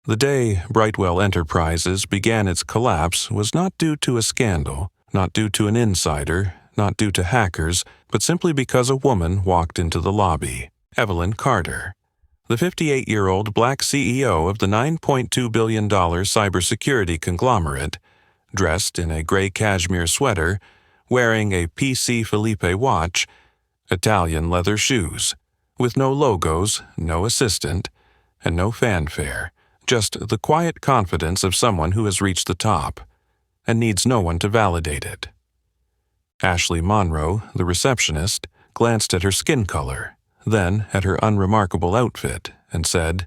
The day Brightwell Enterprises began its collapse was not due to a scandal, not due to an insider, not due to hackers, but simply because a woman walked into the lobby. Evelyn Carter, the 58-year-old black CEO of the $9.2 billion cybersecurity conglomerate, dressed in a gray cashmere sweater, wearing a PC Felipe watch, Italian leather shoes, with no logos, no assistant, and no fanfare, just the quiet confidence of someone who has reached the top and needs no one to validate it. Ashley Monroe, the receptionist, glanced at her skin color, then at her unremarkable outfit, and said,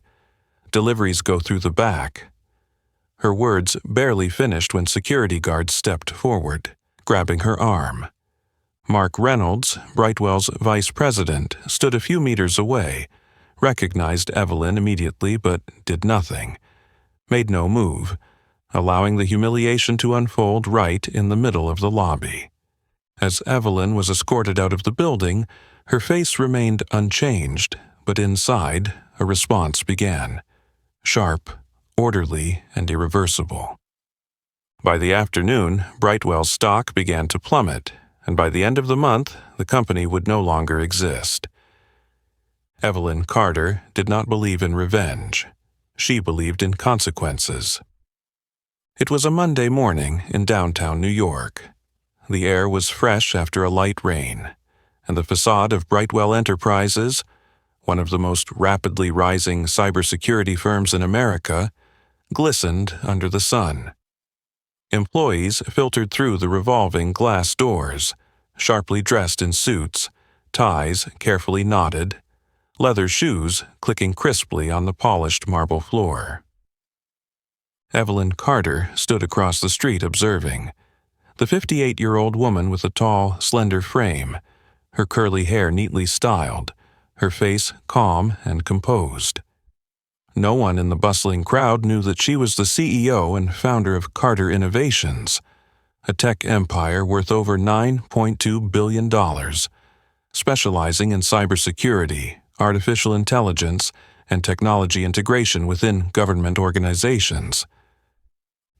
"Deliveries go through the back." Her words barely finished when security guards stepped forward, grabbing her arm. Mark Reynolds, Brightwell's vice president, stood a few meters away, recognized Evelyn immediately but did nothing, made no move, allowing the humiliation to unfold right in the middle of the lobby. As Evelyn was escorted out of the building, her face remained unchanged, but inside, a response began, sharp, orderly, and irreversible. By the afternoon, Brightwell's stock began to plummet, and by the end of the month, the company would no longer exist. Evelyn Carter did not believe in revenge. She believed in consequences. It was a Monday morning in downtown New York. The air was fresh after a light rain, and the facade of Brightwell Enterprises, one of the most rapidly rising cybersecurity firms in America, glistened under the sun. Employees filtered through the revolving glass doors, sharply dressed in suits, ties carefully knotted, leather shoes clicking crisply on the polished marble floor. Evelyn Carter stood across the street observing. The 58-year-old woman with a tall, slender frame, her curly hair neatly styled, her face calm and composed. No one in the bustling crowd knew that she was the CEO and founder of Carter Innovations, a tech empire worth over $9.2 billion, specializing in cybersecurity, artificial intelligence, and technology integration within government organizations.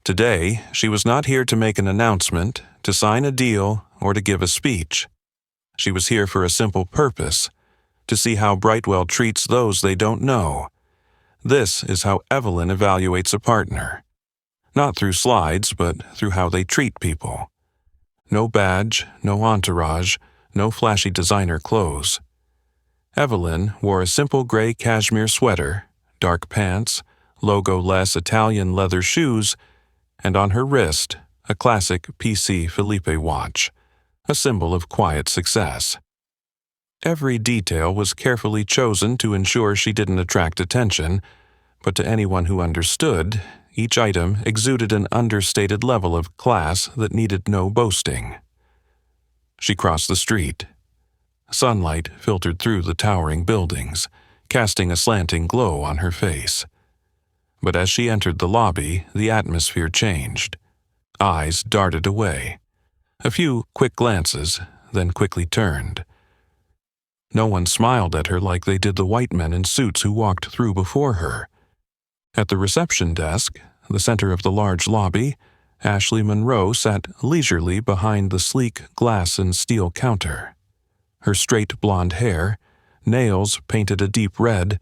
Today, she was not here to make an announcement, to sign a deal, or to give a speech. She was here for a simple purpose, to see how Brightwell treats those they don't know. This is how Evelyn evaluates a partner. Not through slides, but through how they treat people. No badge, no entourage, no flashy designer clothes. Evelyn wore a simple gray cashmere sweater, dark pants, logo-less Italian leather shoes, and on her wrist, a classic PC Felipe watch, a symbol of quiet success. Every detail was carefully chosen to ensure she didn't attract attention, but to anyone who understood, each item exuded an understated level of class that needed no boasting. She crossed the street. Sunlight filtered through the towering buildings, casting a slanting glow on her face. But as she entered the lobby, the atmosphere changed. Eyes darted away. A few quick glances, then quickly turned. No one smiled at her like they did the white men in suits who walked through before her. At the reception desk, the center of the large lobby, Ashley Monroe sat leisurely behind the sleek glass and steel counter. Her straight blonde hair, nails painted a deep red,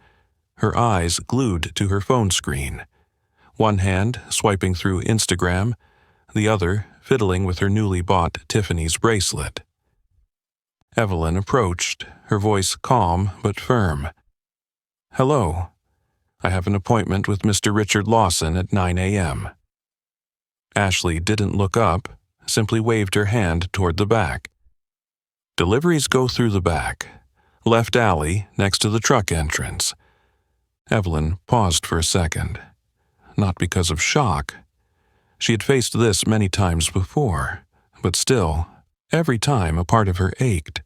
her eyes glued to her phone screen, one hand swiping through Instagram, the other fiddling with her newly bought Tiffany's bracelet. Evelyn approached, her voice calm but firm. "Hello. I have an appointment with Mr. Richard Lawson at 9 a.m. Ashley didn't look up, simply waved her hand toward the back. "Deliveries go through the back, left alley next to the truck entrance." Evelyn paused for a second, not because of shock. She had faced this many times before, but still, every time a part of her ached,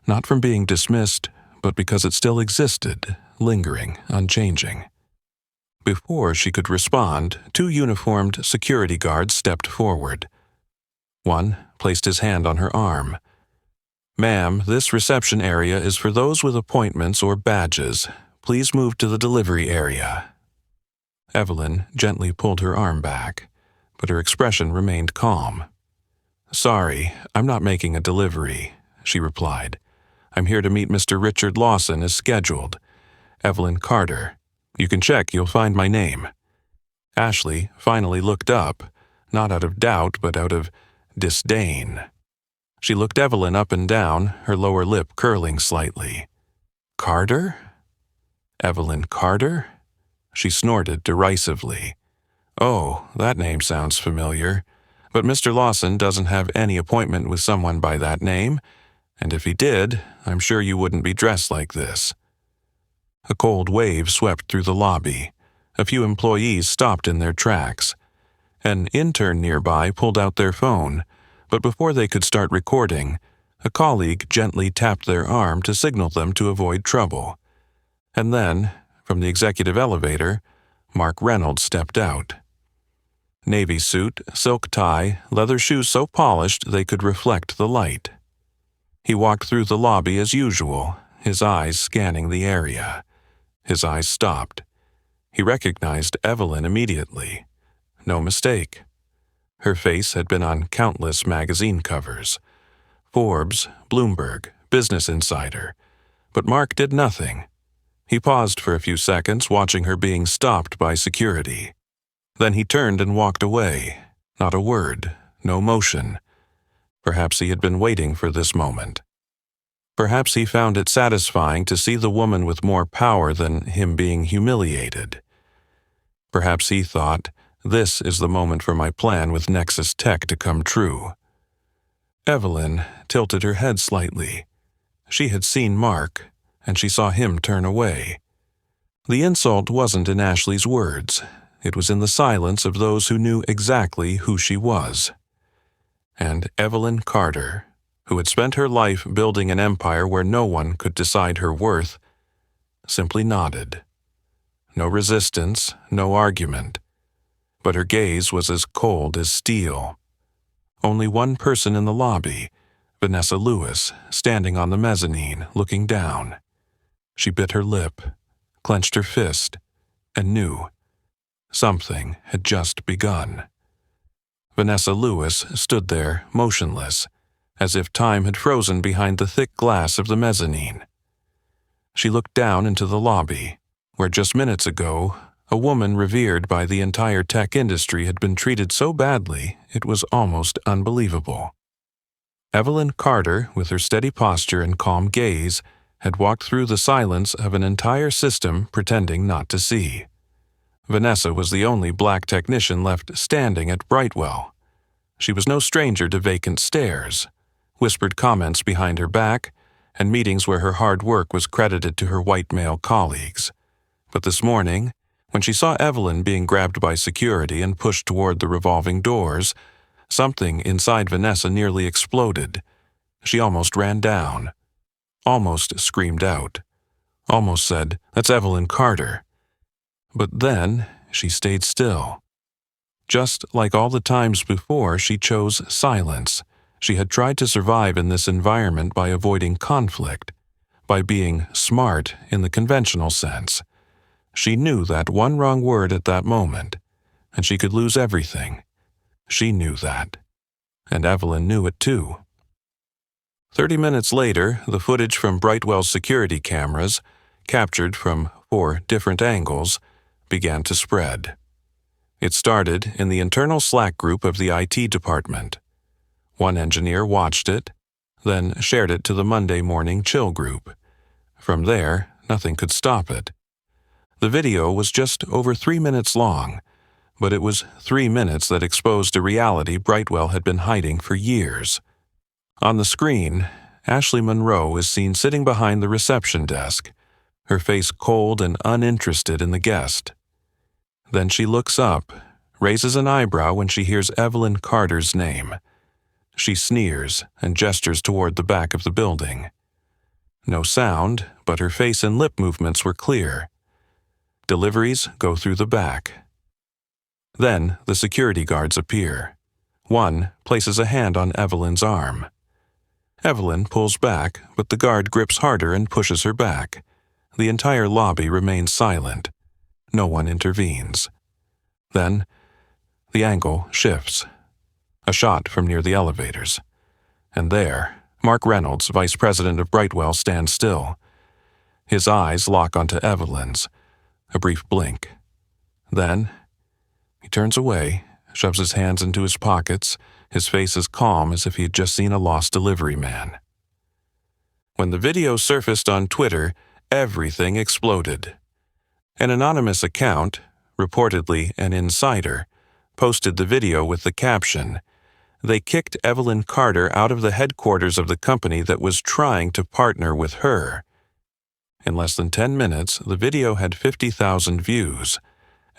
not from being dismissed, but because it still existed, lingering, unchanging. Before she could respond, two uniformed security guards stepped forward. One placed his hand on her arm. "Ma'am, this reception area is for those with appointments or badges. Please move to the delivery area." Evelyn gently pulled her arm back, but her expression remained calm. "Sorry, I'm not making a delivery," she replied. "I'm here to meet Mr. Richard Lawson as scheduled. Evelyn Carter. You can check, you'll find my name." Ashley finally looked up, not out of doubt but out of disdain. She looked Evelyn up and down, her lower lip curling slightly. "Carter? Evelyn Carter?" She snorted derisively. "Oh, that name sounds familiar. But Mr. Lawson doesn't have any appointment with someone by that name, and if he did, I'm sure you wouldn't be dressed like this." A cold wave swept through the lobby. A few employees stopped in their tracks. An intern nearby pulled out their phone, but before they could start recording, a colleague gently tapped their arm to signal them to avoid trouble. And then, from the executive elevator, Mark Reynolds stepped out. Navy suit, silk tie, leather shoes so polished they could reflect the light. He walked through the lobby as usual, his eyes scanning the area. His eyes stopped. He recognized Evelyn immediately. No mistake. Her face had been on countless magazine covers. Forbes, Bloomberg, Business Insider. But Mark did nothing. He paused for a few seconds, watching her being stopped by security. Then he turned and walked away. Not a word, no motion. Perhaps he had been waiting for this moment. Perhaps he found it satisfying to see the woman with more power than him being humiliated. Perhaps he thought, this is the moment for my plan with Nexus Tech to come true. Evelyn tilted her head slightly. She had seen Mark, and she saw him turn away. The insult wasn't in Ashley's words. It was in the silence of those who knew exactly who she was. And Evelyn Carter, who had spent her life building an empire where no one could decide her worth, simply nodded. No resistance, no argument. But her gaze was as cold as steel. Only one person in the lobby, Vanessa Lewis, standing on the mezzanine, looking down. She bit her lip, clenched her fist, and knew something had just begun. Vanessa Lewis stood there, motionless, as if time had frozen behind the thick glass of the mezzanine. She looked down into the lobby, where just minutes ago, a woman revered by the entire tech industry had been treated so badly it was almost unbelievable. Evelyn Carter, with her steady posture and calm gaze, had walked through the silence of an entire system pretending not to see. Vanessa was the only black technician left standing at Brightwell. She was no stranger to vacant stares, whispered comments behind her back, and meetings where her hard work was credited to her white male colleagues. But this morning, when she saw Evelyn being grabbed by security and pushed toward the revolving doors, something inside Vanessa nearly exploded. She almost ran down, almost screamed out, almost said, "That's Evelyn Carter." But then she stayed still. Just like all the times before, she chose silence. She had tried to survive in this environment by avoiding conflict, by being smart in the conventional sense. She knew that one wrong word at that moment, and she could lose everything. She knew that. And Evelyn knew it too. 30 minutes later, the footage from Brightwell's security cameras, captured from 4 different angles, began to spread. It started in the internal Slack group of the IT department. One engineer watched it, then shared it to the Monday morning chill group. From there, nothing could stop it. The video was just over 3 minutes long, but it was 3 minutes that exposed a reality Brightwell had been hiding for years. On the screen, Ashley Monroe is seen sitting behind the reception desk, her face cold and uninterested in the guest. Then she looks up, raises an eyebrow when she hears Evelyn Carter's name. She sneers and gestures toward the back of the building. No sound, but her face and lip movements were clear. Deliveries go through the back. Then the security guards appear. One places a hand on Evelyn's arm. Evelyn pulls back, but the guard grips harder and pushes her back. The entire lobby remains silent. No one intervenes. Then, the angle shifts. A shot from near the elevators. And there, Mark Reynolds, vice president of Brightwell, stands still. His eyes lock onto Evelyn's. A brief blink. Then, he turns away, shoves his hands into his pockets, his face as calm as if he had just seen a lost delivery man. When the video surfaced on Twitter, everything exploded. An anonymous account, reportedly an insider, posted the video with the caption, "They kicked Evelyn Carter out of the headquarters of the company that was trying to partner with her." In less than 10 minutes, the video had 50,000 views.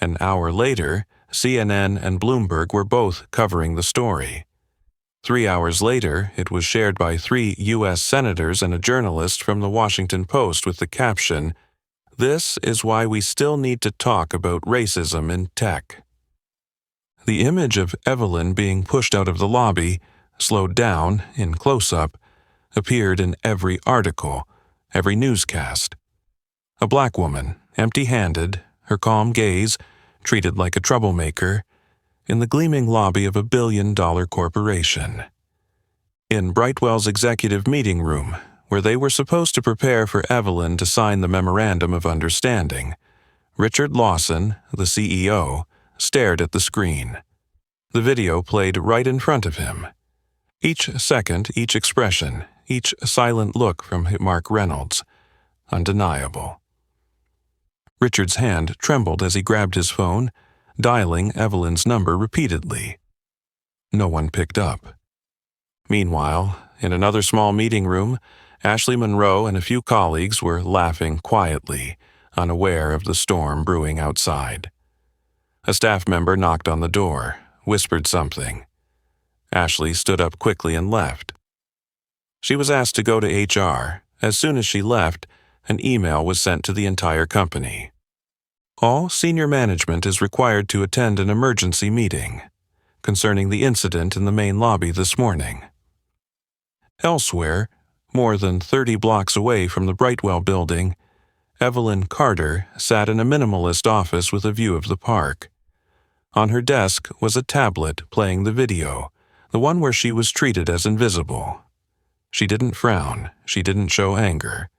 An hour later, CNN and Bloomberg were both covering the story. 3 hours later, it was shared by 3 U.S. senators and a journalist from the Washington Post with the caption, "This is why we still need to talk about racism in tech." The image of Evelyn being pushed out of the lobby, slowed down, in close-up, appeared in every article, every newscast. A black woman, empty-handed, her calm gaze, treated like a troublemaker, in the gleaming lobby of a billion-dollar corporation. In Brightwell's executive meeting room, where they were supposed to prepare for Evelyn to sign the Memorandum of Understanding, Richard Lawson, the CEO, stared at the screen. The video played right in front of him. Each second, each expression, each silent look from Mark Reynolds, undeniable. Richard's hand trembled as he grabbed his phone, dialing Evelyn's number repeatedly. No one picked up. Meanwhile, in another small meeting room, Ashley Monroe and a few colleagues were laughing quietly, unaware of the storm brewing outside. A staff member knocked on the door, whispered something. Ashley stood up quickly and left. She was asked to go to HR. As soon as she left, an email was sent to the entire company. All senior management is required to attend an emergency meeting concerning the incident in the main lobby this morning. Elsewhere, more than 30 blocks away from the Brightwell building, Evelyn Carter sat in a minimalist office with a view of the park. On her desk was a tablet playing the video, the one where she was treated as invisible. She didn't frown, she didn't show anger.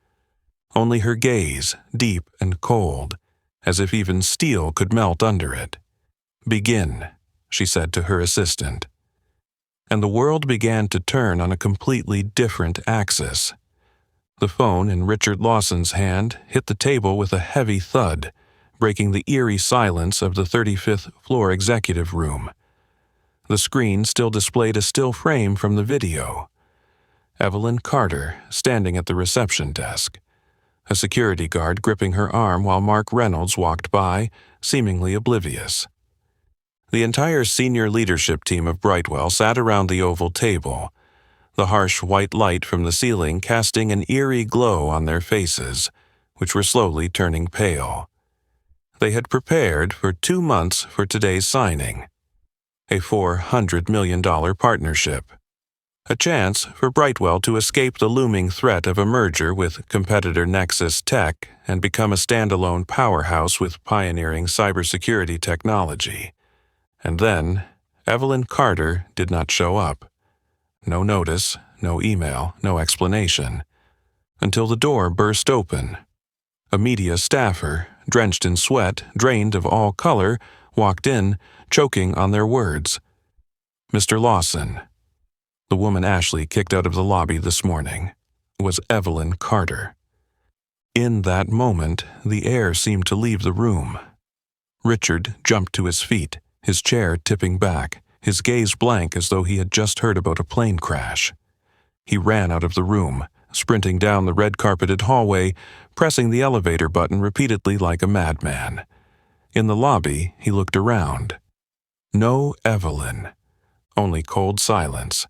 Only her gaze, deep and cold, as if even steel could melt under it. "Begin," she said to her assistant. And the world began to turn on a completely different axis. The phone in Richard Lawson's hand hit the table with a heavy thud, breaking the eerie silence of the 35th floor executive room. The screen still displayed a still frame from the video. Evelyn Carter standing at the reception desk. A security guard gripping her arm while Mark Reynolds walked by, seemingly oblivious. The entire senior leadership team of Brightwell sat around the oval table, the harsh white light from the ceiling casting an eerie glow on their faces, which were slowly turning pale. They had prepared for 2 months for today's signing. A $400 million partnership. A chance for Brightwell to escape the looming threat of a merger with competitor Nexus Tech and become a standalone powerhouse with pioneering cybersecurity technology. And then, Evelyn Carter did not show up. No notice, no email, no explanation. Until the door burst open. A media staffer, drenched in sweat, drained of all color, walked in, choking on their words. "Mr. Lawson." The woman Ashley kicked out of the lobby this morning was Evelyn Carter. In that moment, the air seemed to leave the room. Richard jumped to his feet, his chair tipping back, his gaze blank as though he had just heard about a plane crash. He ran out of the room, sprinting down the red-carpeted hallway, pressing the elevator button repeatedly like a madman. In the lobby, he looked around. No Evelyn. Only cold silence,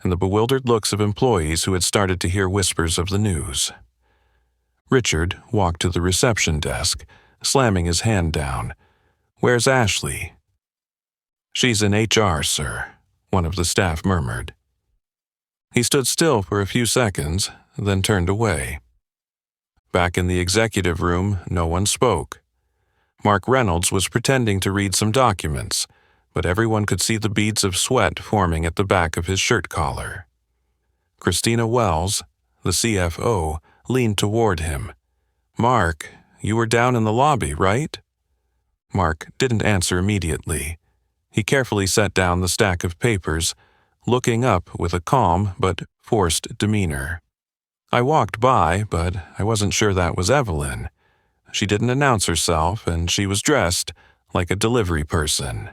and the bewildered looks of employees who had started to hear whispers of the news. Richard walked to the reception desk, slamming his hand down. "Where's Ashley?" "She's in HR, sir," one of the staff murmured. He stood still for a few seconds, then turned away. Back in the executive room, no one spoke. Mark Reynolds was pretending to read some documents, but everyone could see the beads of sweat forming at the back of his shirt collar. Christina Wells, the CFO, leaned toward him. "Mark, you were down in the lobby, right?" Mark didn't answer immediately. He carefully set down the stack of papers, looking up with a calm but forced demeanor. "I walked by, but I wasn't sure that was Evelyn. She didn't announce herself, and she was dressed like a delivery person."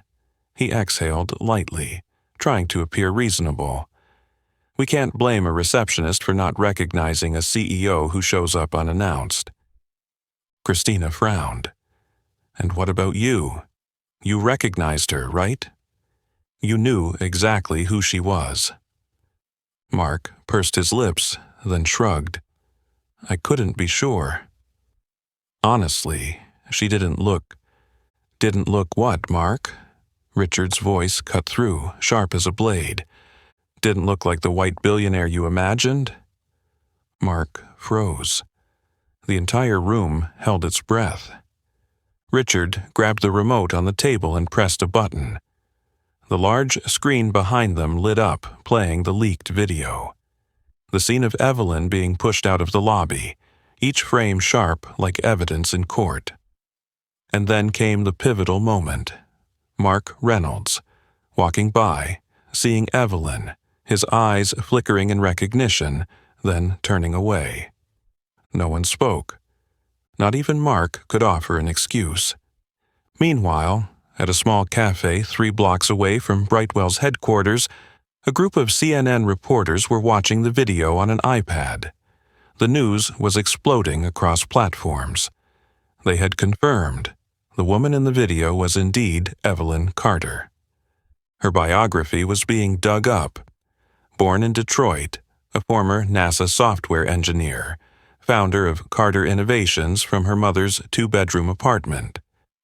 He exhaled lightly, trying to appear reasonable. "We can't blame a receptionist for not recognizing a CEO who shows up unannounced." Christina frowned. "And what about you? You recognized her, right? You knew exactly who she was." Mark pursed his lips, then shrugged. "I couldn't be sure." "Honestly, she didn't look..." "Didn't look what, Mark?" Richard's voice cut through, sharp as a blade. "Didn't look like the white billionaire you imagined?" Mark froze. The entire room held its breath. Richard grabbed the remote on the table and pressed a button. The large screen behind them lit up, playing the leaked video. The scene of Evelyn being pushed out of the lobby, each frame sharp like evidence in court. And then came the pivotal moment. Mark Reynolds, walking by, seeing Evelyn, his eyes flickering in recognition, then turning away. No one spoke. Not even Mark could offer an excuse. Meanwhile, at a small cafe 3 blocks away from Brightwell's headquarters, a group of CNN reporters were watching the video on an iPad. The news was exploding across platforms. They had confirmed the woman in the video was indeed Evelyn Carter. Her biography was being dug up. Born in Detroit, a former NASA software engineer, founder of Carter Innovations from her mother's 2-bedroom apartment.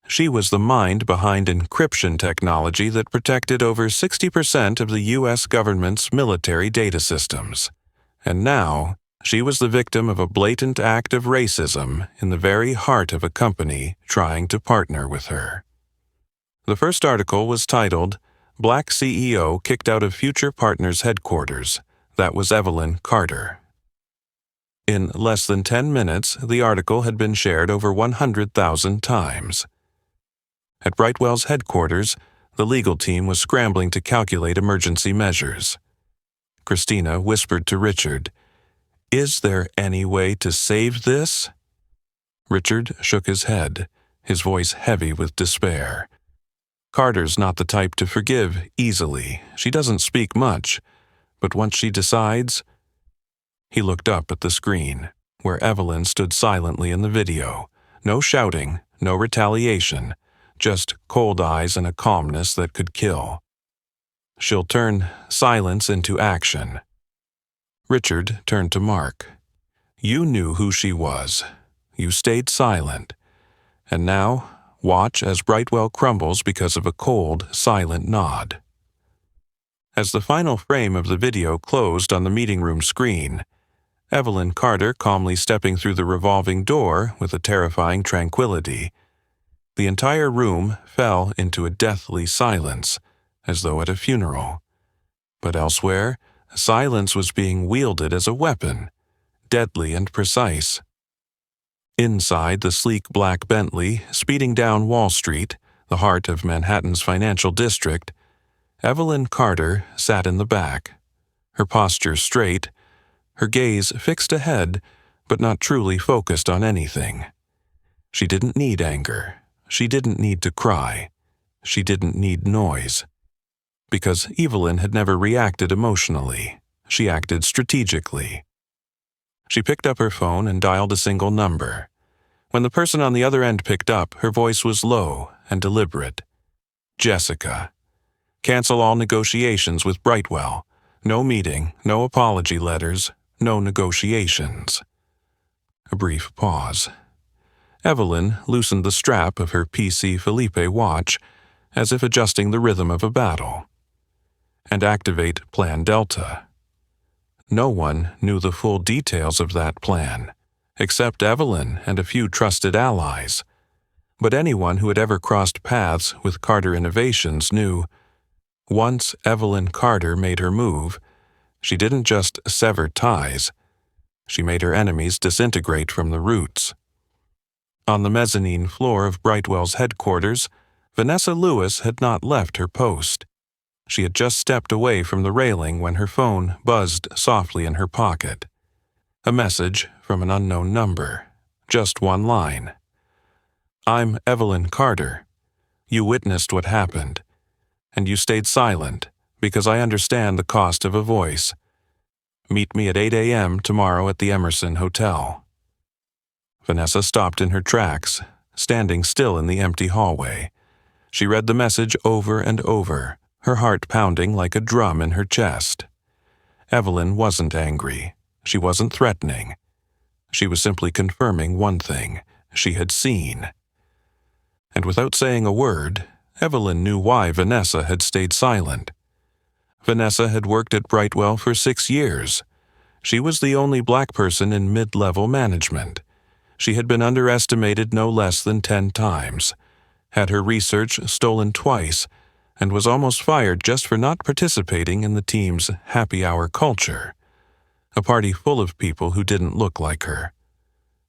She was the mind behind encryption technology that protected over 60% of the U.S. government's military data systems. And now, she was the victim of a blatant act of racism in the very heart of a company trying to partner with her. The first article was titled, "Black CEO Kicked Out of Future Partners Headquarters." That was Evelyn Carter. In less than 10 minutes, the article had been shared over 100,000 times. At Brightwell's headquarters, the legal team was scrambling to calculate emergency measures. Christina whispered to Richard, "Is there any way to save this?" Richard shook his head, his voice heavy with despair. "Carter's not the type to forgive easily. She doesn't speak much, but once she decides..." He looked up at the screen, where Evelyn stood silently in the video. No shouting, no retaliation, just cold eyes and a calmness that could kill. "She'll turn silence into action." Richard turned to Mark. "You knew who she was. You stayed silent. And now, watch as Brightwell crumbles because of a cold, silent nod." As the final frame of the video closed on the meeting room screen, Evelyn Carter calmly stepping through the revolving door with a terrifying tranquility, the entire room fell into a deathly silence, as though at a funeral. But elsewhere, silence was being wielded as a weapon, deadly and precise. Inside the sleek black Bentley, speeding down Wall Street, the heart of Manhattan's financial district, Evelyn Carter sat in the back, her posture straight, her gaze fixed ahead, but not truly focused on anything. She didn't need anger. She didn't need to cry. She didn't need noise. Because Evelyn had never reacted emotionally. She acted strategically. She picked up her phone and dialed a single number. When the person on the other end picked up, her voice was low and deliberate. "Jessica. Cancel all negotiations with Brightwell. No meeting, no apology letters, no negotiations." A brief pause. Evelyn loosened the strap of her PC Felipe watch, as if adjusting the rhythm of a battle. "And activate Plan Delta." No one knew the full details of that plan, except Evelyn and a few trusted allies. But anyone who had ever crossed paths with Carter Innovations knew, once Evelyn Carter made her move, she didn't just sever ties, she made her enemies disintegrate from the roots. On the mezzanine floor of Brightwell's headquarters, Vanessa Lewis had not left her post. She had just stepped away from the railing when her phone buzzed softly in her pocket. A message from an unknown number. Just one line. "I'm Evelyn Carter. You witnessed what happened, and you stayed silent because I understand the cost of a voice. Meet me at 8 a.m. tomorrow at the Emerson Hotel." Vanessa stopped in her tracks, standing still in the empty hallway. She read the message over and over, her heart pounding like a drum in her chest. Evelyn wasn't angry. She wasn't threatening. She was simply confirming one thing she had seen. And without saying a word, Evelyn knew why Vanessa had stayed silent. Vanessa had worked at Brightwell for 6 years. She was the only black person in mid-level management. She had been underestimated no less than 10 times, had her research stolen twice, and was almost fired just for not participating in the team's happy hour culture, a party full of people who didn't look like her.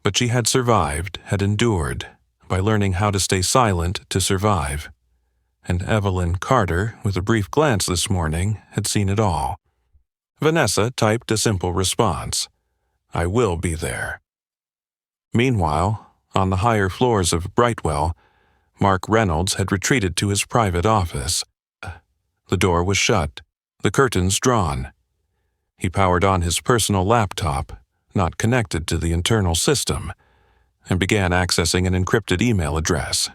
But she had survived, had endured, by learning how to stay silent to survive. And Evelyn Carter, with a brief glance this morning, had seen it all. Vanessa typed a simple response: "I will be there." Meanwhile, on the higher floors of Brightwell, Mark Reynolds had retreated to his private office. The door was shut, the curtains drawn. He powered on his personal laptop, not connected to the internal system, and began accessing an encrypted email address.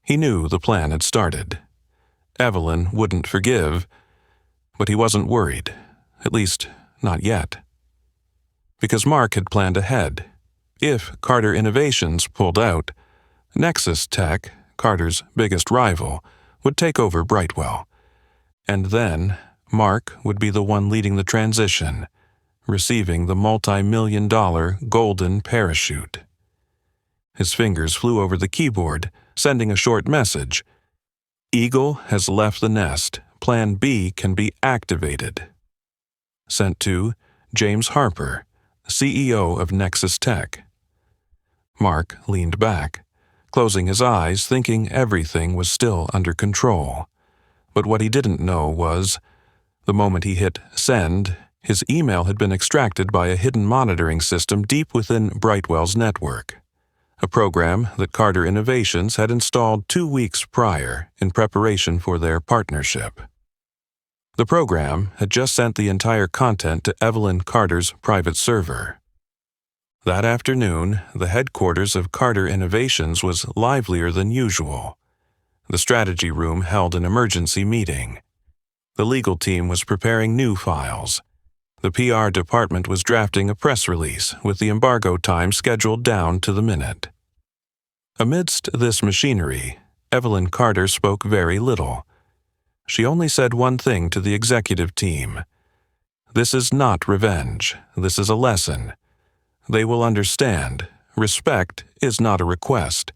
He knew the plan had started. Evelyn wouldn't forgive, but he wasn't worried, at least not yet. Because Mark had planned ahead. If Carter Innovations pulled out, Nexus Tech, Carter's biggest rival, would take over Brightwell. And then Mark would be the one leading the transition, receiving the multi-million-dollar golden parachute. His fingers flew over the keyboard, sending a short message. "Eagle has left the nest. Plan B can be activated." Sent to James Harper, CEO of Nexus Tech. Mark leaned back, closing his eyes, thinking everything was still under control. But what he didn't know was, the moment he hit send, his email had been extracted by a hidden monitoring system deep within Brightwell's network, a program that Carter Innovations had installed 2 weeks prior in preparation for their partnership. The program had just sent the entire content to Evelyn Carter's private server. That afternoon, the headquarters of Carter Innovations was livelier than usual. The strategy room held an emergency meeting. The legal team was preparing new files. The PR department was drafting a press release with the embargo time scheduled down to the minute. Amidst this machinery, Evelyn Carter spoke very little. She only said one thing to the executive team: "This is not revenge. This is a lesson. They will understand. Respect is not a request.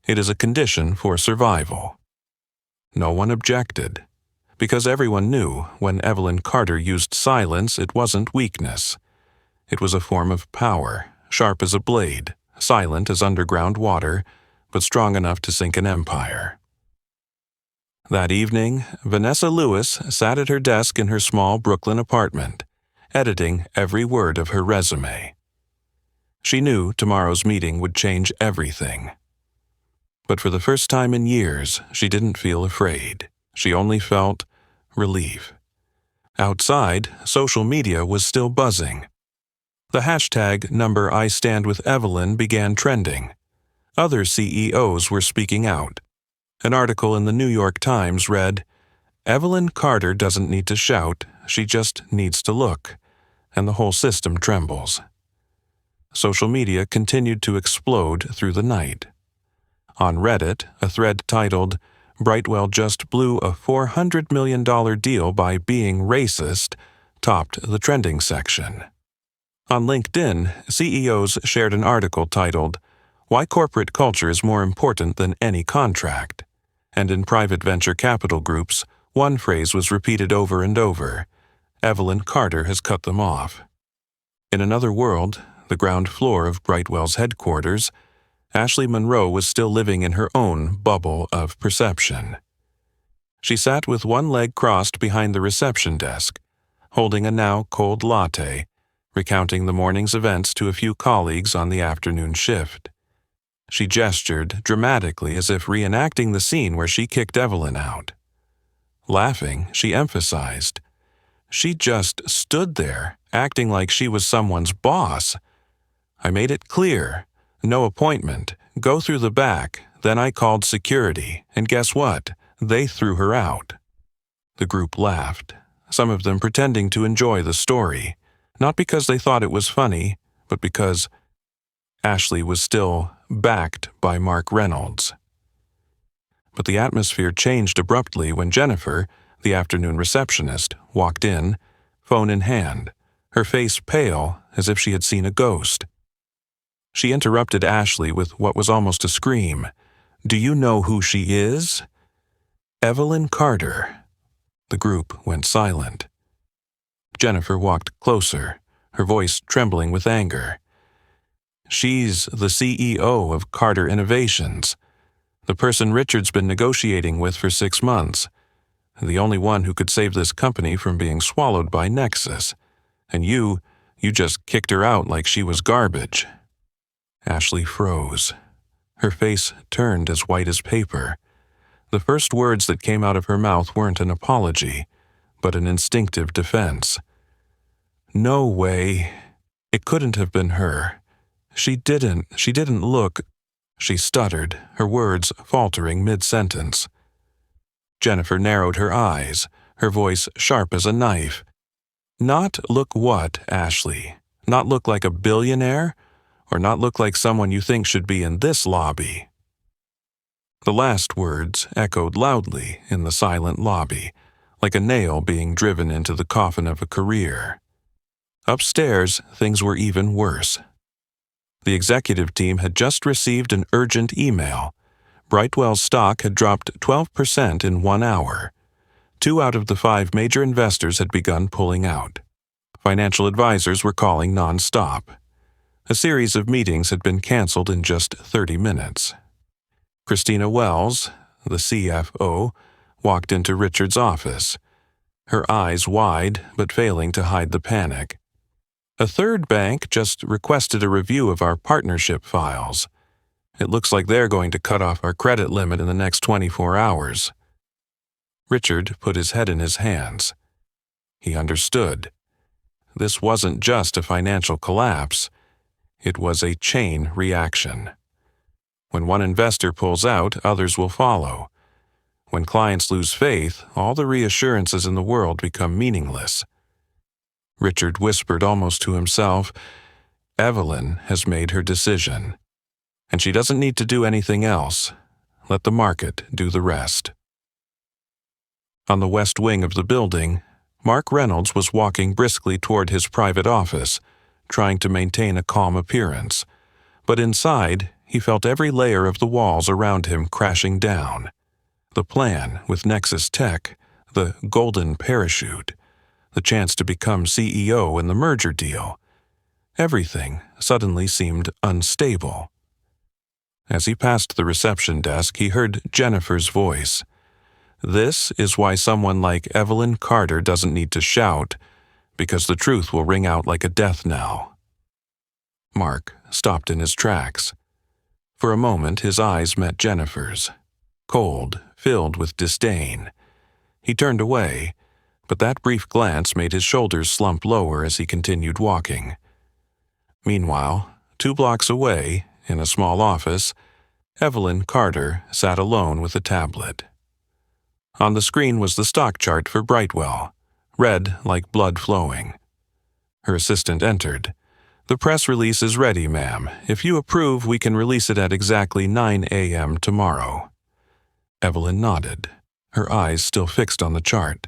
It is a condition for survival." No one objected, because everyone knew when Evelyn Carter used silence, it wasn't weakness. It was a form of power, sharp as a blade, silent as underground water, but strong enough to sink an empire. That evening, Vanessa Lewis sat at her desk in her small Brooklyn apartment, editing every word of her resume. She knew tomorrow's meeting would change everything. But for the first time in years, she didn't feel afraid. She only felt relief. Outside, social media was still buzzing. The hashtag #IStandWithEvelyn began trending. Other CEOs were speaking out. An article in the New York Times read, "Evelyn Carter doesn't need to shout, she just needs to look," and the whole system trembles. Social media continued to explode through the night. On Reddit, a thread titled, "Brightwell just blew a $400 million deal by being racist," topped the trending section. On LinkedIn, CEOs shared an article titled, why corporate culture is more important than any contract. And in private venture capital groups, one phrase was repeated over and over: Evelyn Carter has cut them off. In another world, the ground floor of Brightwell's headquarters, Ashley Monroe was still living in her own bubble of perception. She sat with one leg crossed behind the reception desk, holding a now cold latte, recounting the morning's events to a few colleagues on the afternoon shift. She gestured dramatically as if reenacting the scene where she kicked Evelyn out. Laughing, she emphasized, "She just stood there, acting like she was someone's boss. I made it clear, no appointment, go through the back, then I called security, and guess what? They threw her out." The group laughed, some of them pretending to enjoy the story, not because they thought it was funny, but because Ashley was still backed by Mark Reynolds. But the atmosphere changed abruptly when Jennifer, the afternoon receptionist, walked in, phone in hand, her face pale as if she had seen a ghost. She interrupted Ashley with what was almost a scream. "Do you know who she is?" "Evelyn Carter." The group went silent. Jennifer walked closer, her voice trembling with anger. "She's the CEO of Carter Innovations, the person Richard's been negotiating with for 6 months, the only one who could save this company from being swallowed by Nexus. And you just kicked her out like she was garbage." Ashley froze. Her face turned as white as paper. The first words that came out of her mouth weren't an apology, but an instinctive defense. "No way. It couldn't have been her. She didn't look—" She stuttered, her words faltering mid-sentence. Jennifer narrowed her eyes, her voice sharp as a knife. "Not look what, Ashley? Not look like a billionaire? Or not look like someone you think should be in this lobby?" The last words echoed loudly in the silent lobby, like a nail being driven into the coffin of a career. Upstairs, things were even worse. The executive team had just received an urgent email. Brightwell's stock had dropped 12% in 1 hour. 2 out of the 5 major investors had begun pulling out. Financial advisors were calling nonstop. A series of meetings had been canceled in just 30 minutes. Christina Wells, the CFO, walked into Richard's office, her eyes wide but failing to hide the panic. "A third bank just requested a review of our partnership files. It looks like they're going to cut off our credit limit in the next 24 hours. Richard put his head in his hands. He understood. This wasn't just a financial collapse. It was a chain reaction. When one investor pulls out, others will follow. When clients lose faith, all the reassurances in the world become meaningless. Richard whispered almost to himself, "Evelyn has made her decision. And she doesn't need to do anything else. Let the market do the rest." On the west wing of the building, Mark Reynolds was walking briskly toward his private office, trying to maintain a calm appearance. But inside, he felt every layer of the walls around him crashing down. The plan with Nexus Tech, the golden parachute, the chance to become CEO in the merger deal. Everything suddenly seemed unstable. As he passed the reception desk, he heard Jennifer's voice. "This is why someone like Evelyn Carter doesn't need to shout, because the truth will ring out like a death knell." Mark stopped in his tracks. For a moment, his eyes met Jennifer's, cold, filled with disdain. He turned away, but that brief glance made his shoulders slump lower as he continued walking. Meanwhile, 2 blocks away, in a small office, Evelyn Carter sat alone with a tablet. On the screen was the stock chart for Brightwell, red like blood flowing. Her assistant entered. "The press release is ready, ma'am. If you approve, we can release it at exactly 9 a.m. tomorrow." Evelyn nodded, her eyes still fixed on the chart.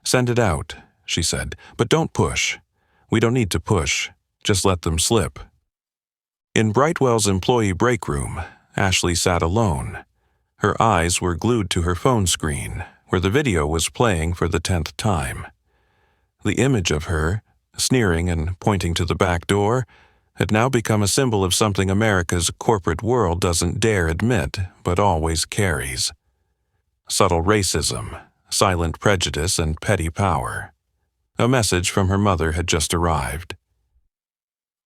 "Send it out," she said, "but don't push. We don't need to push. Just let them slip." In Brightwell's employee break room, Ashley sat alone. Her eyes were glued to her phone screen, where the video was playing for the 10th time. The image of her, sneering and pointing to the back door, had now become a symbol of something America's corporate world doesn't dare admit, but always carries. Subtle racism, silent prejudice, and petty power. A message from her mother had just arrived.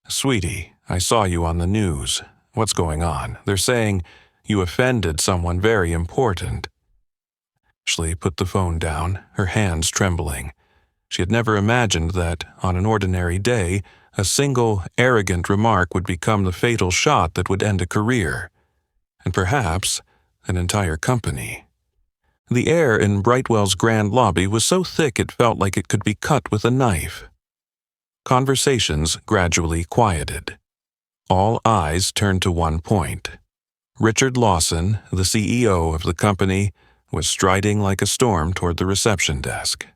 "Sweetie, I saw you on the news. What's going on? They're saying you offended someone very important." Ashley put the phone down, her hands trembling. She had never imagined that, on an ordinary day, a single, arrogant remark would become the fatal shot that would end a career, and perhaps an entire company. The air in Brightwell's grand lobby was so thick it felt like it could be cut with a knife. Conversations gradually quieted. All eyes turned to one point. Richard Lawson, the CEO of the company, was striding like a storm toward the reception desk.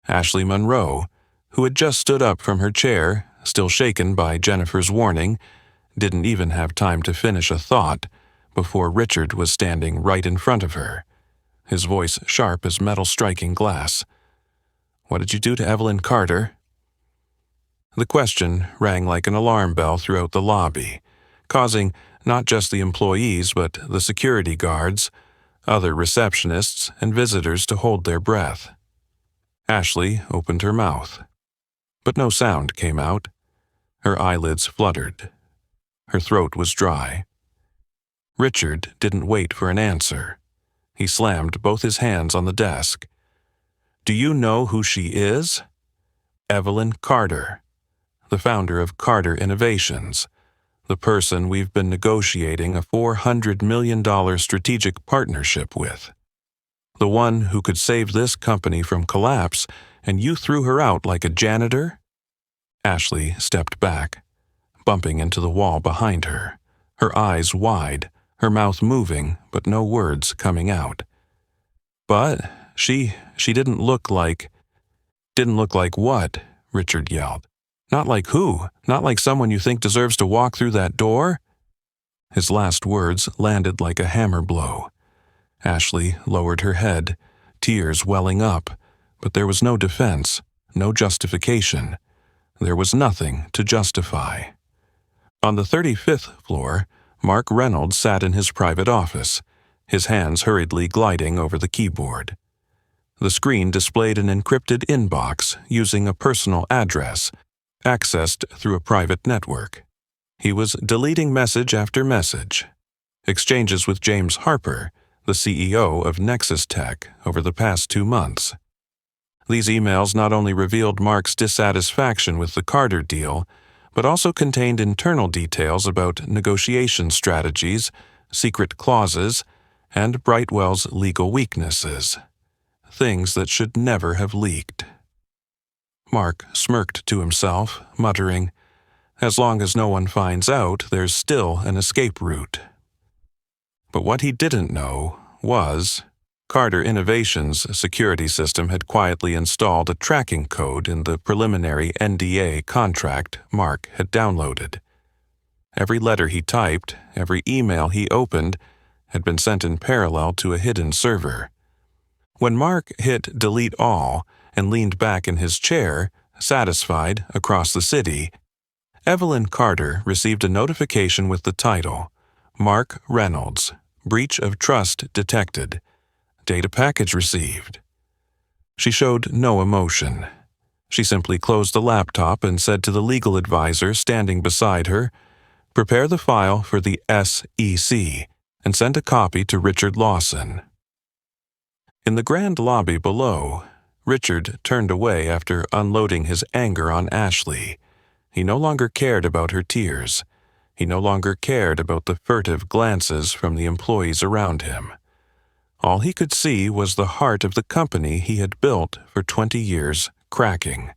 Ashley Monroe, who had just stood up from her chair, still shaken by Jennifer's warning, didn't even have time to finish a thought before Richard was standing right in front of her, his voice sharp as metal striking glass. "What did you do to Evelyn Carter?" The question rang like an alarm bell throughout the lobby, causing not just the employees but the security guards, other receptionists, and visitors to hold their breath. Ashley opened her mouth, but no sound came out. Her eyelids fluttered. Her throat was dry. Richard didn't wait for an answer. He slammed both his hands on the desk. "Do you know who she is? Evelyn Carter, the founder of Carter Innovations, the person we've been negotiating a $400 million strategic partnership with. The one who could save this company from collapse, and you threw her out like a janitor?" Ashley stepped back, bumping into the wall behind her, her eyes wide, her mouth moving, but no words coming out. "But she didn't look like—" "Didn't look like what?" Richard yelled. "Not like who? Not like someone you think deserves to walk through that door?" His last words landed like a hammer blow. Ashley lowered her head, tears welling up, but there was no defense, no justification. There was nothing to justify. On the 35th floor, Mark Reynolds sat in his private office, his hands hurriedly gliding over the keyboard. The screen displayed an encrypted inbox using a personal address, accessed through a private network. He was deleting message after message. Exchanges with James Harper, the CEO of Nexus Tech, over the past 2 months. These emails not only revealed Mark's dissatisfaction with the Carter deal, but also contained internal details about negotiation strategies, secret clauses, and Brightwell's legal weaknesses. Things that should never have leaked. Mark smirked to himself, muttering, "As long as no one finds out, there's still an escape route." But what he didn't know was Carter Innovations' security system had quietly installed a tracking code in the preliminary NDA contract Mark had downloaded. Every letter he typed, every email he opened, had been sent in parallel to a hidden server. When Mark hit delete all and leaned back in his chair, satisfied, across the city, Evelyn Carter received a notification with the title, "Mark Reynolds, Breach of Trust Detected. Data package received." She showed no emotion. She simply closed the laptop and said to the legal advisor standing beside her, "Prepare the file for the SEC and send a copy to Richard Lawson." In the grand lobby below, Richard turned away after unloading his anger on Ashley. He no longer cared about her tears. He no longer cared about the furtive glances from the employees around him. All he could see was the heart of the company he had built for 20 years cracking,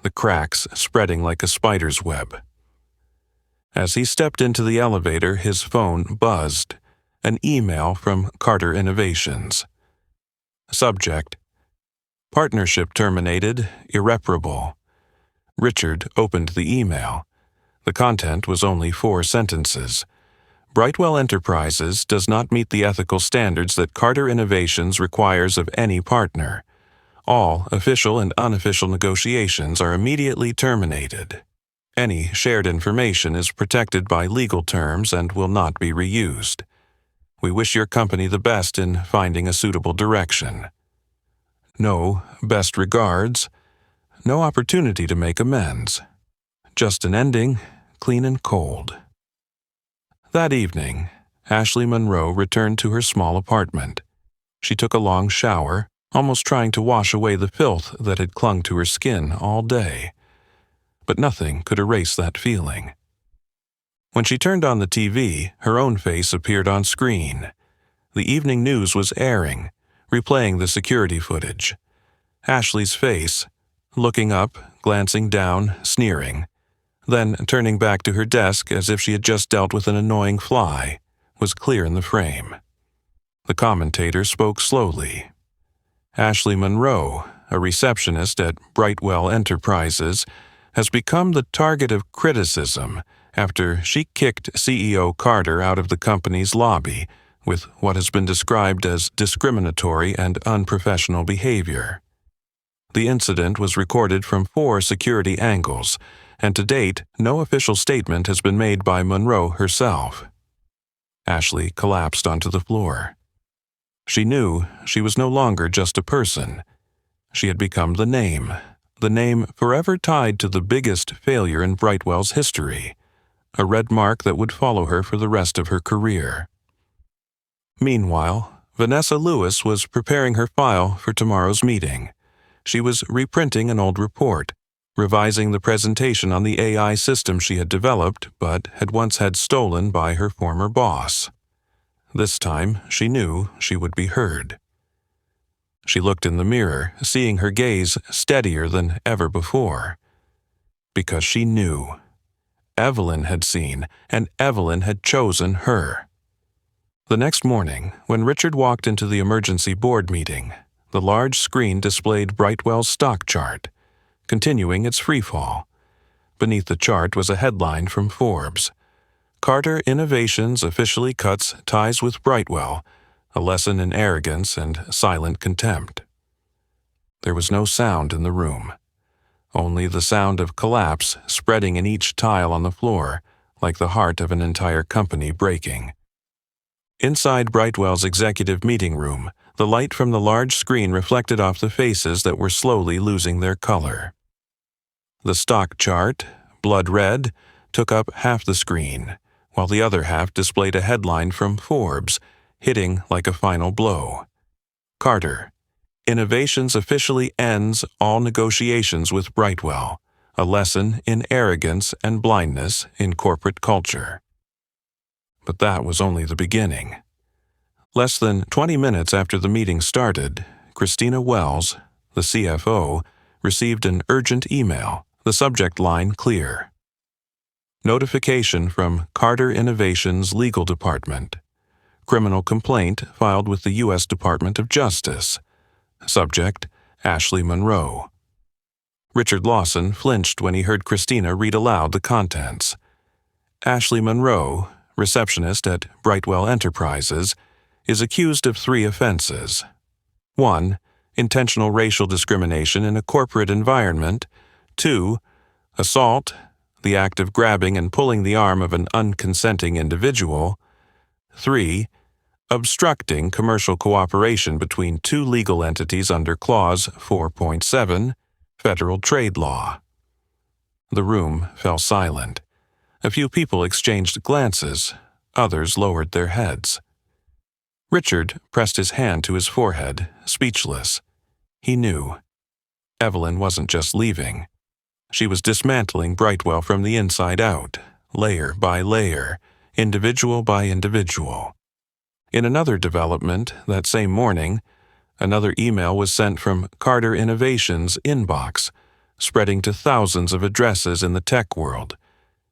the cracks spreading like a spider's web. As he stepped into the elevator, his phone buzzed, an email from Carter Innovations. Subject: Partnership terminated, irreparable. Richard opened the email. The content was only 4 sentences. Brightwell Enterprises does not meet the ethical standards that Carter Innovations requires of any partner. All official and unofficial negotiations are immediately terminated. Any shared information is protected by legal terms and will not be reused. We wish your company the best in finding a suitable direction. No best regards, no opportunity to make amends. Just an ending, clean and cold. That evening, Ashley Monroe returned to her small apartment. She took a long shower, almost trying to wash away the filth that had clung to her skin all day. But nothing could erase that feeling. When she turned on the TV, her own face appeared on screen. The evening news was airing, replaying the security footage. Ashley's face, looking up, glancing down, sneering, then turning back to her desk as if she had just dealt with an annoying fly, was clear in the frame. The commentator spoke slowly. Ashley Monroe, a receptionist at Brightwell Enterprises, has become the target of criticism after she kicked CEO Carter out of the company's lobby with what has been described as discriminatory and unprofessional behavior. The incident was recorded from 4 security angles, and to date, no official statement has been made by Monroe herself. Ashley collapsed onto the floor. She knew she was no longer just a person. She had become the name forever tied to the biggest failure in Brightwell's history, a red mark that would follow her for the rest of her career. Meanwhile, Vanessa Lewis was preparing her file for tomorrow's meeting. She was reprinting an old report, revising the presentation on the AI system she had developed but had once had stolen by her former boss. This time, she knew she would be heard. She looked in the mirror, seeing her gaze steadier than ever before. Because she knew. Evelyn had seen, and Evelyn had chosen her. The next morning, when Richard walked into the emergency board meeting, the large screen displayed Brightwell's stock chart, continuing its freefall. Beneath the chart was a headline from Forbes. Carter Innovations officially cuts ties with Brightwell, a lesson in arrogance and silent contempt. There was no sound in the room, only the sound of collapse spreading in each tile on the floor, like the heart of an entire company breaking. Inside Brightwell's executive meeting room, the light from the large screen reflected off the faces that were slowly losing their color. The stock chart, blood red, took up half the screen, while the other half displayed a headline from Forbes, hitting like a final blow. Carter, Innovations officially ends all negotiations with Brightwell, a lesson in arrogance and blindness in corporate culture. But that was only the beginning. Less than 20 minutes after the meeting started, Christina Wells, the CFO, received an urgent email, the subject line clear. Notification from Carter Innovations Legal Department. Criminal complaint filed with the U.S. Department of Justice. Subject, Ashley Monroe. Richard Lawson flinched when he heard Christina read aloud the contents. Ashley Monroe, receptionist at Brightwell Enterprises, is accused of 3 offenses. 1. Intentional racial discrimination in a corporate environment. 2. Assault, the act of grabbing and pulling the arm of an unconsenting individual. 3. Obstructing commercial cooperation between 2 legal entities under Clause 4.7, Federal Trade Law. The room fell silent. A few people exchanged glances, others lowered their heads. Richard pressed his hand to his forehead, speechless. He knew. Evelyn wasn't just leaving. She was dismantling Brightwell from the inside out, layer by layer, individual by individual. In another development, that same morning, another email was sent from Carter Innovations' inbox, spreading to thousands of addresses in the tech world,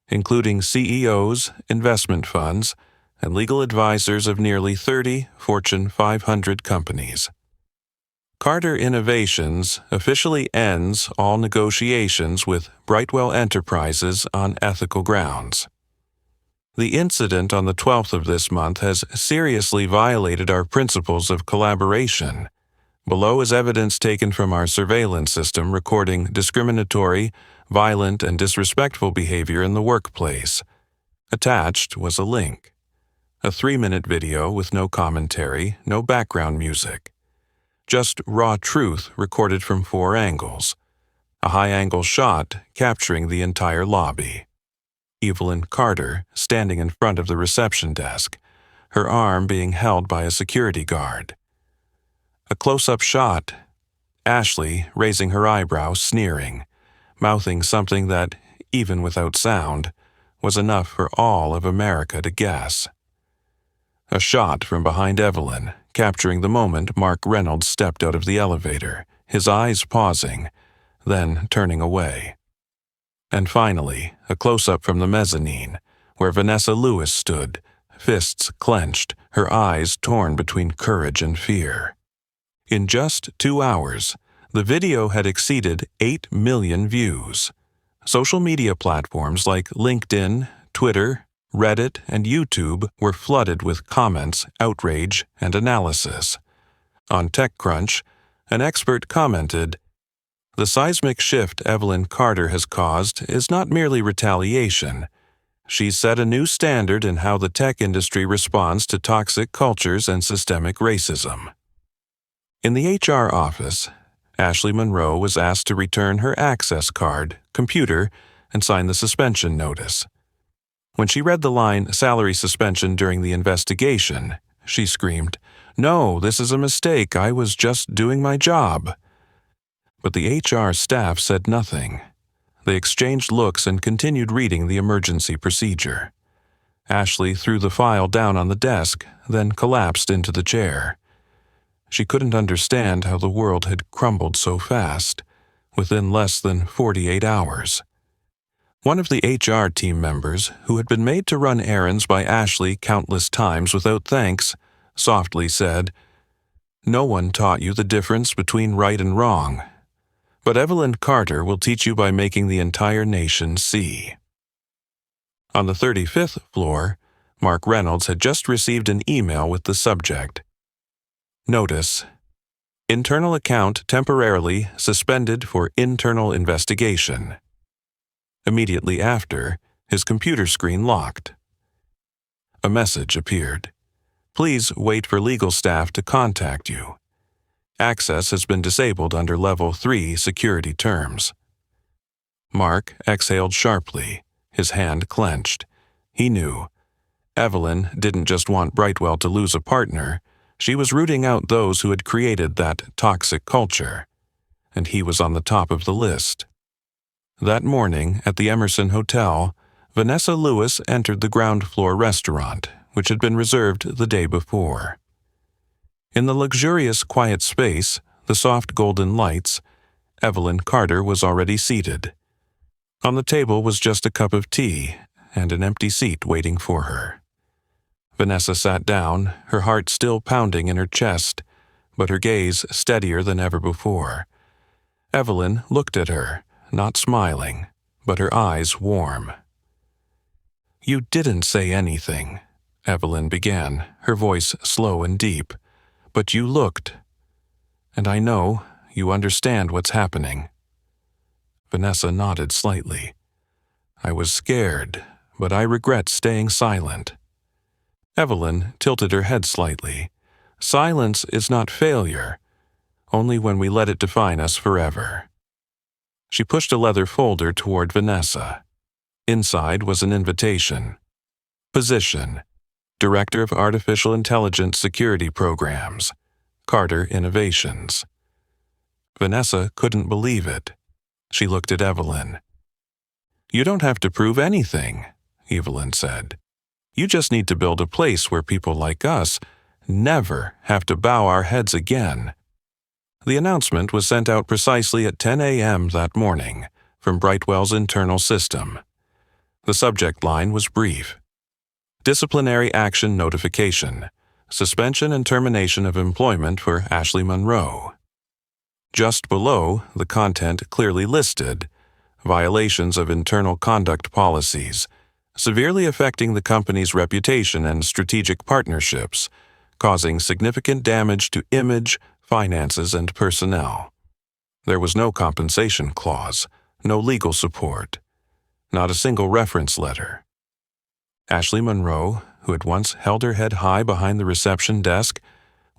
including CEOs, investment funds, and legal advisors of nearly 30 Fortune 500 companies. Carter Innovations officially ends all negotiations with Brightwell Enterprises on ethical grounds. The incident on the 12th of this month has seriously violated our principles of collaboration. Below is evidence taken from our surveillance system recording discriminatory, violent, and disrespectful behavior in the workplace. Attached was a link. A 3-minute video with no commentary, no background music. Just raw truth recorded from 4 angles. A high-angle shot capturing the entire lobby. Evelyn Carter standing in front of the reception desk, her arm being held by a security guard. A close-up shot, Ashley raising her eyebrow, sneering, mouthing something that, even without sound, was enough for all of America to guess. A shot from behind Evelyn, capturing the moment Mark Reynolds stepped out of the elevator, his eyes pausing, then turning away. And finally, a close-up from the mezzanine, where Vanessa Lewis stood, fists clenched, her eyes torn between courage and fear. In just 2 hours, the video had exceeded 8 million views. Social media platforms like LinkedIn, Twitter, Reddit, and YouTube were flooded with comments, outrage, and analysis. On TechCrunch, an expert commented, "The seismic shift Evelyn Carter has caused is not merely retaliation. She's set a new standard in how the tech industry responds to toxic cultures and systemic racism." In the HR office, Ashley Monroe was asked to return her access card, computer, and sign the suspension notice. When she read the line "salary suspension during the investigation," she screamed, "No, this is a mistake. I was just doing my job." But the HR staff said nothing. They exchanged looks and continued reading the emergency procedure. Ashley threw the file down on the desk, then collapsed into the chair. She couldn't understand how the world had crumbled so fast, within less than 48 hours. One of the HR team members, who had been made to run errands by Ashley countless times without thanks, softly said, "No one taught you the difference between right and wrong. But Evelyn Carter will teach you by making the entire nation see." On the 35th floor, Mark Reynolds had just received an email with the subject, "Notice: Internal account temporarily suspended for internal investigation." Immediately after, his computer screen locked. A message appeared. "Please wait for legal staff to contact you. Access has been disabled under Level 3 security terms." Mark exhaled sharply, his hand clenched. He knew. Evelyn didn't just want Brightwell to lose a partner, she was rooting out those who had created that toxic culture. And he was on the top of the list. That morning, at the Emerson Hotel, Vanessa Lewis entered the ground-floor restaurant, which had been reserved the day before. In the luxurious, quiet space, the soft golden lights, Evelyn Carter was already seated. On the table was just a cup of tea and an empty seat waiting for her. Vanessa sat down, her heart still pounding in her chest, but her gaze steadier than ever before. Evelyn looked at her, not smiling, but her eyes warm. "You didn't say anything," Evelyn began, her voice slow and deep, "but you looked. And I know you understand what's happening." Vanessa nodded slightly. "I was scared, but I regret staying silent." Evelyn tilted her head slightly. "Silence is not failure, only when we let it define us forever." She pushed a leather folder toward Vanessa. Inside was an invitation. Position: Director of Artificial Intelligence Security Programs, Carter Innovations. Vanessa couldn't believe it. She looked at Evelyn. "You don't have to prove anything," Evelyn said. "You just need to build a place where people like us never have to bow our heads again." The announcement was sent out precisely at 10 a.m. that morning from Brightwell's internal system. The subject line was brief: Disciplinary action notification. Suspension and termination of employment for Ashley Monroe. Just below, the content clearly listed violations of internal conduct policies, severely affecting the company's reputation and strategic partnerships, causing significant damage to image, finances, and personnel. There was no compensation clause, no legal support, not a single reference letter. Ashley Monroe, who had once held her head high behind the reception desk,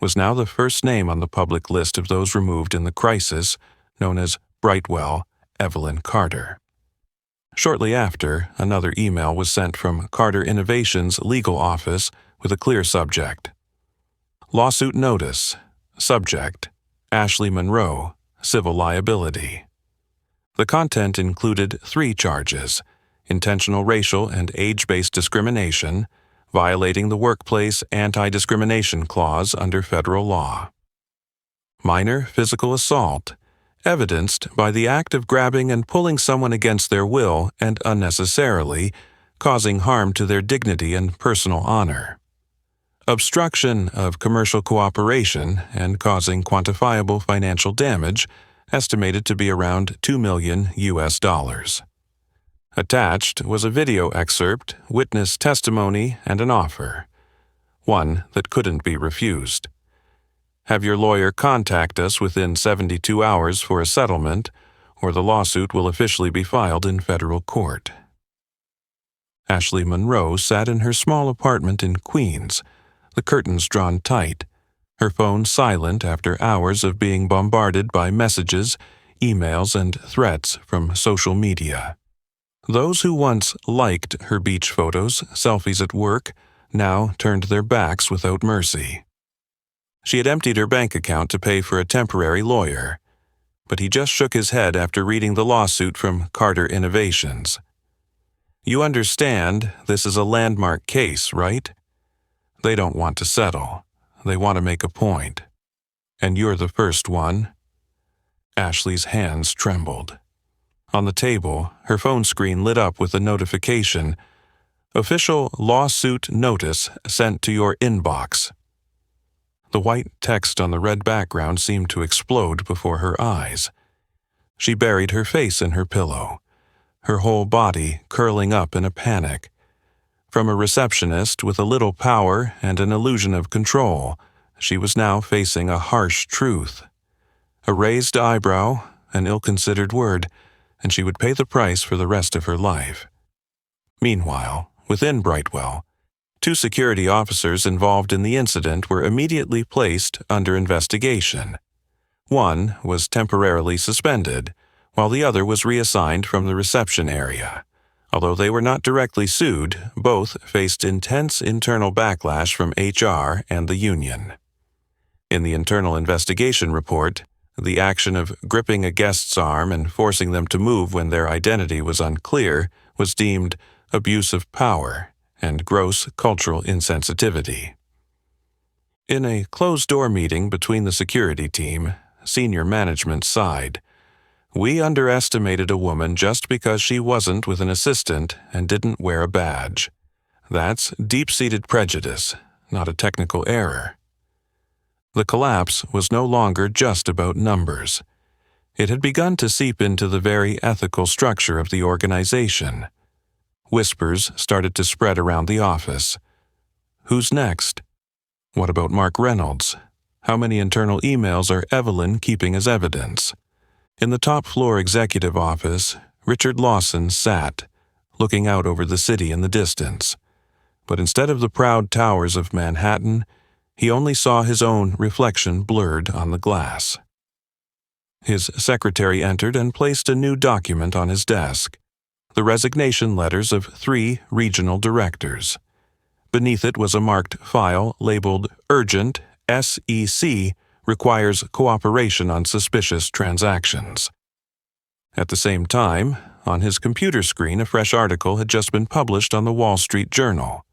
was now the first name on the public list of those removed in the crisis, known as Brightwell Evelyn Carter. Shortly after, another email was sent from Carter Innovations' legal office with a clear subject. Lawsuit notice. Subject: Ashley Monroe, civil liability. The content included 3 charges: intentional racial and age-based discrimination, violating the Workplace Anti-Discrimination Clause under federal law. Minor physical assault, evidenced by the act of grabbing and pulling someone against their will and unnecessarily, causing harm to their dignity and personal honor. Obstruction of commercial cooperation and causing quantifiable financial damage, estimated to be around $2 million. Attached was a video excerpt, witness testimony, and an offer. One that couldn't be refused. Have your lawyer contact us within 72 hours for a settlement, or the lawsuit will officially be filed in federal court. Ashley Monroe sat in her small apartment in Queens, the curtains drawn tight, her phone silent after hours of being bombarded by messages, emails, and threats from social media. Those who once liked her beach photos, selfies at work, now turned their backs without mercy. She had emptied her bank account to pay for a temporary lawyer, but he just shook his head after reading the lawsuit from Carter Innovations. You understand, this is a landmark case, right? They don't want to settle. They want to make a point. And you're the first one. Ashley's hands trembled. On the table, her phone screen lit up with a notification. Official lawsuit notice sent to your inbox. The white text on the red background seemed to explode before her eyes. She buried her face in her pillow, her whole body curling up in a panic. From a receptionist with a little power and an illusion of control, she was now facing a harsh truth. A raised eyebrow, an ill-considered word, and she would pay the price for the rest of her life. Meanwhile, within Brightwell, 2 security officers involved in the incident were immediately placed under investigation. One was temporarily suspended, while the other was reassigned from the reception area. Although they were not directly sued, both faced intense internal backlash from HR and the union. In the internal investigation report, the action of gripping a guest's arm and forcing them to move when their identity was unclear was deemed abuse of power and gross cultural insensitivity. In a closed-door meeting between the security team, senior management sighed. We underestimated a woman just because she wasn't with an assistant and didn't wear a badge. That's deep-seated prejudice, not a technical error. The collapse was no longer just about numbers. It had begun to seep into the very ethical structure of the organization. Whispers started to spread around the office. Who's next? What about Mark Reynolds? How many internal emails are Evelyn keeping as evidence? In the top-floor executive office, Richard Lawson sat, looking out over the city in the distance. But instead of the proud towers of Manhattan, he only saw his own reflection blurred on the glass. His secretary entered and placed a new document on his desk, the resignation letters of 3 regional directors. Beneath it was a marked file labeled Urgent SEC requires cooperation on suspicious transactions. At the same time, on his computer screen, a fresh article had just been published on the Wall Street Journal.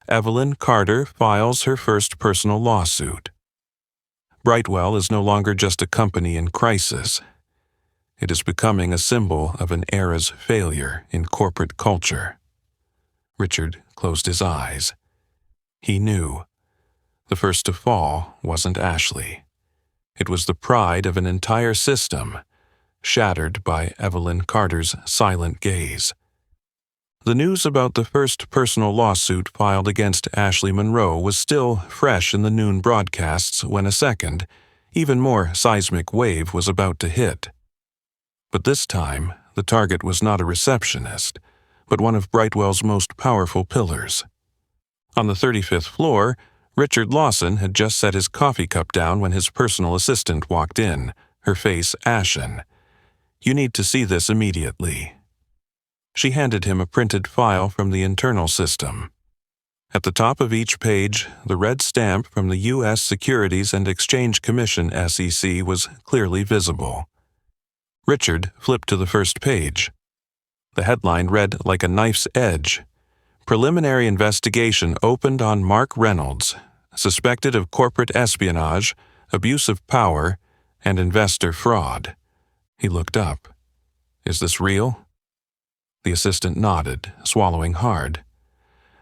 Evelyn Carter files her first personal lawsuit. Brightwell is no longer just a company in crisis. It is becoming a symbol of an era's failure in corporate culture. Richard closed his eyes. He knew. The first to fall wasn't Ashley. It was the pride of an entire system, shattered by Evelyn Carter's silent gaze. The news about the first personal lawsuit filed against Ashley Monroe was still fresh in the noon broadcasts when a second, even more seismic wave was about to hit. But this time, the target was not a receptionist, but one of Brightwell's most powerful pillars. On the 35th floor, Richard Lawson had just set his coffee cup down when his personal assistant walked in, her face ashen. "You need to see this immediately." She handed him a printed file from the internal system. At the top of each page, the red stamp from the U.S. Securities and Exchange Commission (SEC) was clearly visible. Richard flipped to the first page. The headline read like a knife's edge: "Preliminary investigation opened on Mark Reynolds, suspected of corporate espionage, abuse of power, and investor fraud." He looked up. "Is this real?" The assistant nodded, swallowing hard.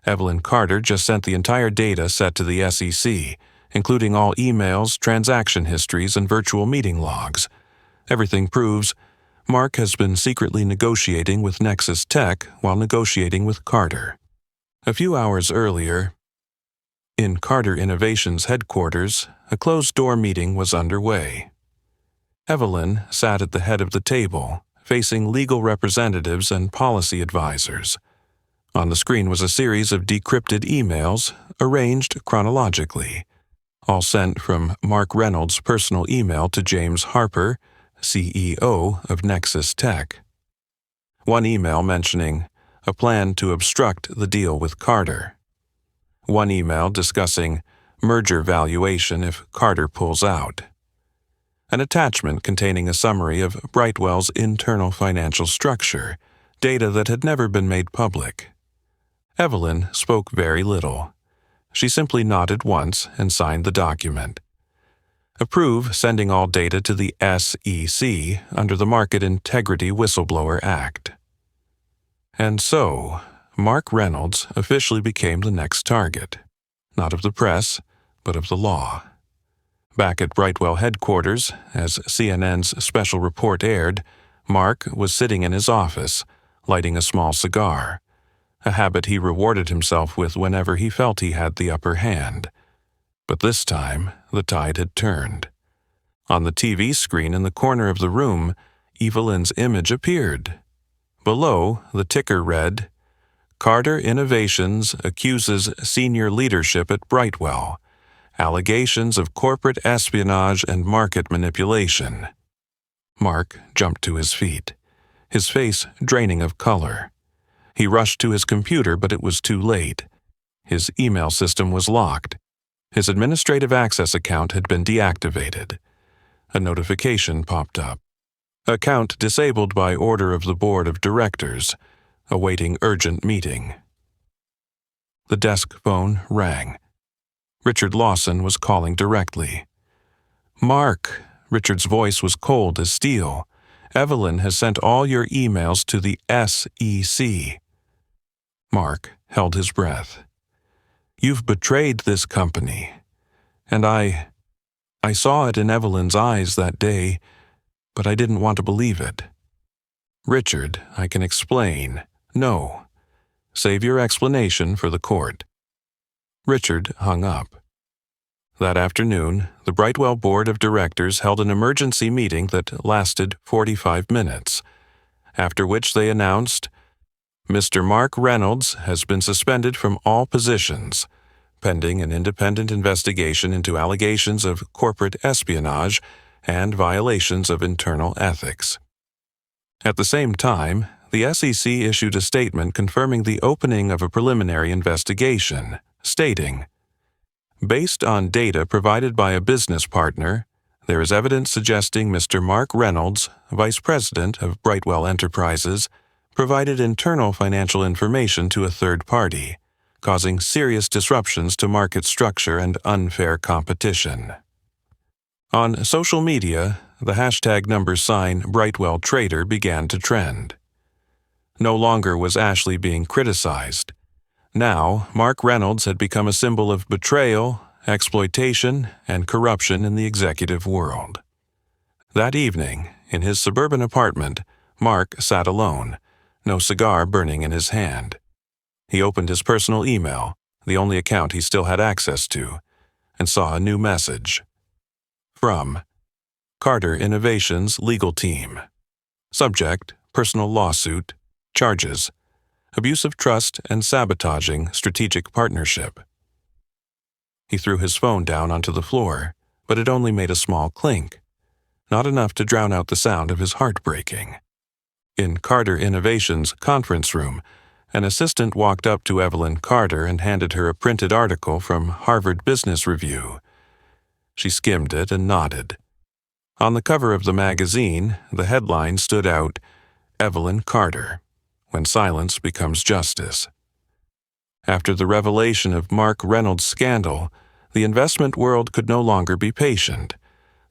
Evelyn Carter just sent the entire data set to the SEC, including all emails, transaction histories, and virtual meeting logs. Everything proves Mark has been secretly negotiating with Nexus Tech while negotiating with Carter. A few hours earlier, in Carter Innovations headquarters, a closed-door meeting was underway. Evelyn sat at the head of the table, facing legal representatives and policy advisors. On the screen was a series of decrypted emails, arranged chronologically, all sent from Mark Reynolds' personal email to James Harper, CEO of Nexus Tech. One email mentioning a plan to obstruct the deal with Carter. One email discussing merger valuation if Carter pulls out. An attachment containing a summary of Brightwell's internal financial structure, data that had never been made public. Evelyn spoke very little. She simply nodded once and signed the document. Approve sending all data to the SEC under the Market Integrity Whistleblower Act. And so, Mark Reynolds officially became the next target, not of the press, but of the law. Back at Brightwell headquarters, as CNN's special report aired, Mark was sitting in his office, lighting a small cigar, a habit he rewarded himself with whenever he felt he had the upper hand. But this time, the tide had turned. On the TV screen in the corner of the room, Evelyn's image appeared. Below, the ticker read, "Carter Innovations accuses senior leadership at Brightwell. Allegations of corporate espionage and market manipulation." Mark jumped to his feet, his face draining of color. He rushed to his computer, but it was too late. His email system was locked. His administrative access account had been deactivated. A notification popped up. "Account disabled by order of the board of directors. Awaiting urgent meeting." The desk phone rang. Richard Lawson was calling directly. "Mark," Richard's voice was cold as steel, "Evelyn has sent all your emails to the SEC." Mark held his breath. "You've betrayed this company. And I saw it in Evelyn's eyes that day, but I didn't want to believe it." "Richard, I can explain." "No. Save your explanation for the court." Richard hung up. That afternoon, the Brightwell Board of Directors held an emergency meeting that lasted 45 minutes, after which they announced, "Mr. Mark Reynolds has been suspended from all positions, pending an independent investigation into allegations of corporate espionage and violations of internal ethics." At the same time, the SEC issued a statement confirming the opening of a preliminary investigation, stating, "Based on data provided by a business partner, there is evidence suggesting Mr. Mark Reynolds, Vice President of Brightwell Enterprises, provided internal financial information to a third party, causing serious disruptions to market structure and unfair competition." On social media, the hashtag #Brightwell Trader began to trend. No longer was Ashley being criticized. Now, Mark Reynolds had become a symbol of betrayal, exploitation, and corruption in the executive world. That evening, in his suburban apartment, Mark sat alone, no cigar burning in his hand. He opened his personal email, the only account he still had access to, and saw a new message. From Carter Innovations Legal Team. Subject: personal lawsuit. Charges: abuse of trust and sabotaging strategic partnership. He threw his phone down onto the floor, but it only made a small clink, not enough to drown out the sound of his heart breaking. In Carter Innovations' conference room, an assistant walked up to Evelyn Carter and handed her a printed article from Harvard Business Review. She skimmed it and nodded. On the cover of the magazine, the headline stood out, "Evelyn Carter, When Silence Becomes Justice." After the revelation of Mark Reynolds' scandal, the investment world could no longer be patient.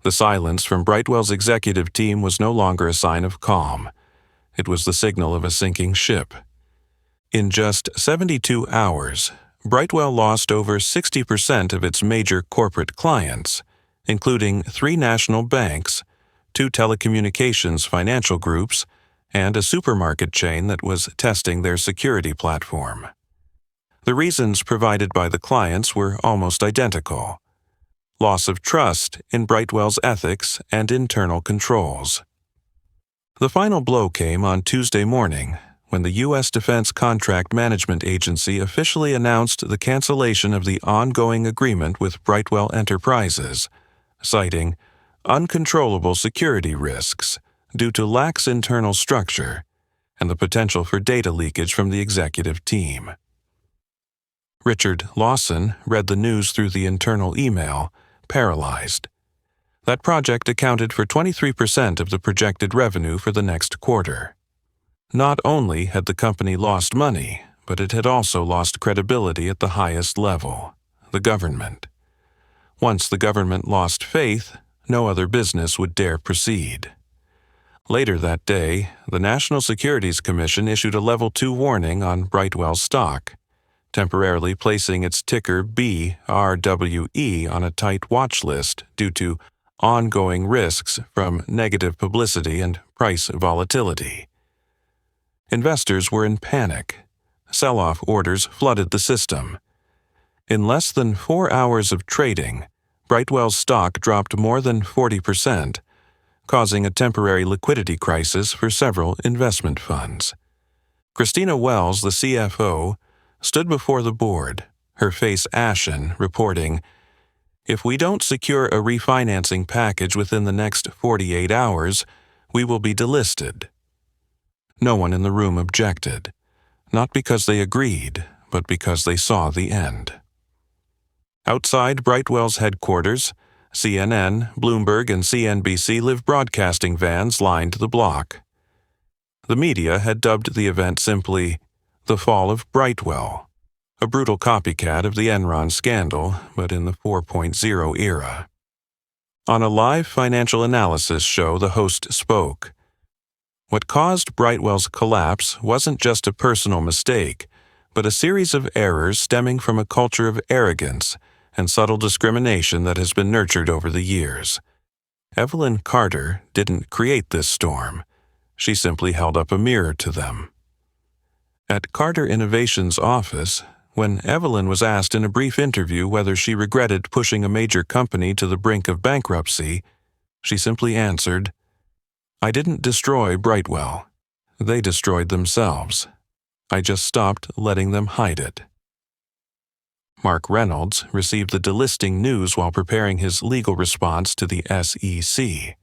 The silence from Brightwell's executive team was no longer a sign of calm. It was the signal of a sinking ship. In just 72 hours, Brightwell lost over 60% of its major corporate clients, including 3 national banks, 2 telecommunications financial groups, and a supermarket chain that was testing their security platform. The reasons provided by the clients were almost identical: loss of trust in Brightwell's ethics and internal controls. The final blow came on Tuesday morning, when the U.S. Defense Contract Management Agency officially announced the cancellation of the ongoing agreement with Brightwell Enterprises, citing uncontrollable security risks due to lax internal structure and the potential for data leakage from the executive team. Richard Lawson read the news through the internal email, paralyzed. That project accounted for 23% of the projected revenue for the next quarter. Not only had the company lost money, but it had also lost credibility at the highest level, the government. Once the government lost faith, no other business would dare proceed. Later that day, the National Securities Commission issued a Level 2 warning on Brightwell's stock, temporarily placing its ticker BRWE on a tight watch list due to ongoing risks from negative publicity and price volatility. Investors were in panic. Sell-off orders flooded the system. In less than 4 hours of trading, Brightwell's stock dropped more than 40%, causing a temporary liquidity crisis for several investment funds. Christina Wells, the CFO, stood before the board, her face ashen, reporting, "If we don't secure a refinancing package within the next 48 hours, we will be delisted." No one in the room objected, not because they agreed, but because they saw the end. Outside Brightwell's headquarters, CNN, Bloomberg, and CNBC live broadcasting vans lined the block. The media had dubbed the event simply "The Fall of Brightwell," a brutal copycat of the Enron scandal, but in the 4.0 era. On a live financial analysis show, the host spoke. What caused Brightwell's collapse wasn't just a personal mistake, but a series of errors stemming from a culture of arrogance and subtle discrimination that has been nurtured over the years. Evelyn Carter didn't create this storm. She simply held up a mirror to them. At Carter Innovations' office, when Evelyn was asked in a brief interview whether she regretted pushing a major company to the brink of bankruptcy, she simply answered, "I didn't destroy Brightwell. They destroyed themselves. I just stopped letting them hide it." Mark Reynolds received the delisting news while preparing his legal response to the SEC.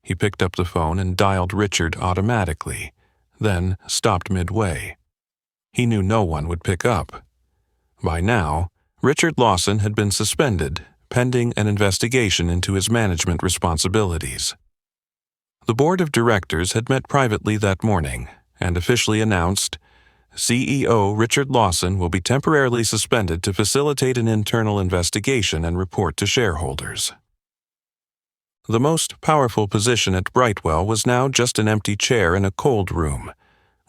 He picked up the phone and dialed Richard automatically, then stopped midway. He knew no one would pick up. By now, Richard Lawson had been suspended, pending an investigation into his management responsibilities. The board of directors had met privately that morning and officially announced, CEO Richard Lawson will be temporarily suspended to facilitate an internal investigation and report to shareholders. The most powerful position at Brightwell was now just an empty chair in a cold room,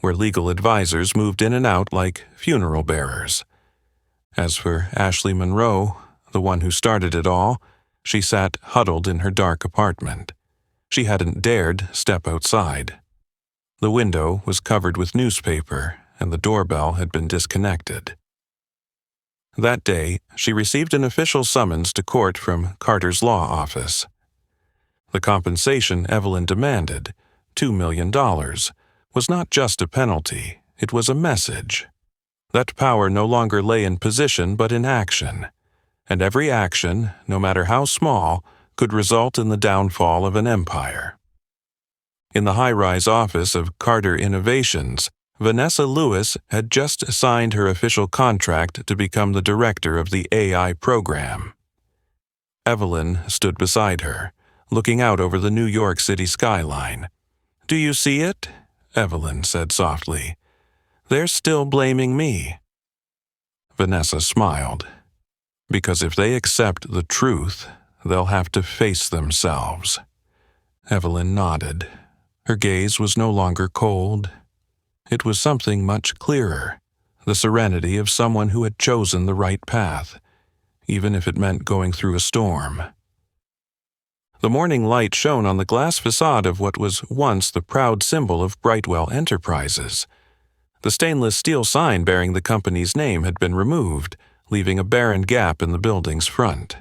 where legal advisors moved in and out like funeral bearers. As for Ashley Monroe, the one who started it all, she sat huddled in her dark apartment. She hadn't dared step outside. The window was covered with newspaper, and the doorbell had been disconnected. That day, she received an official summons to court from Carter's law office. The compensation Evelyn demanded, $2 million, was not just a penalty, it was a message. That power no longer lay in position but in action, and every action, no matter how small, could result in the downfall of an empire. In the high-rise office of Carter Innovations, Vanessa Lewis had just signed her official contract to become the director of the AI program. Evelyn stood beside her, looking out over the New York City skyline. "Do you see it?" Evelyn said softly. "They're still blaming me." Vanessa smiled. "Because if they accept the truth, they'll have to face themselves." Evelyn nodded. Her gaze was no longer cold. It was something much clearer, the serenity of someone who had chosen the right path, even if it meant going through a storm. The morning light shone on the glass facade of what was once the proud symbol of Brightwell Enterprises. The stainless steel sign bearing the company's name had been removed, leaving a barren gap in the building's front.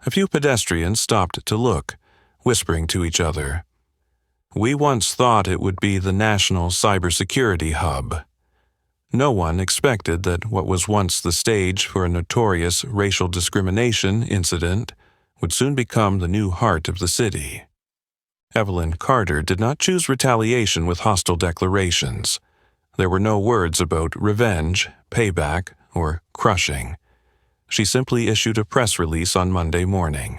A few pedestrians stopped to look, whispering to each other. "We once thought it would be the national cybersecurity hub." No one expected that what was once the stage for a notorious racial discrimination incident would soon become the new heart of the city. Evelyn Carter did not choose retaliation with hostile declarations. There were no words about revenge, payback, or crushing. She simply issued a press release on Monday morning.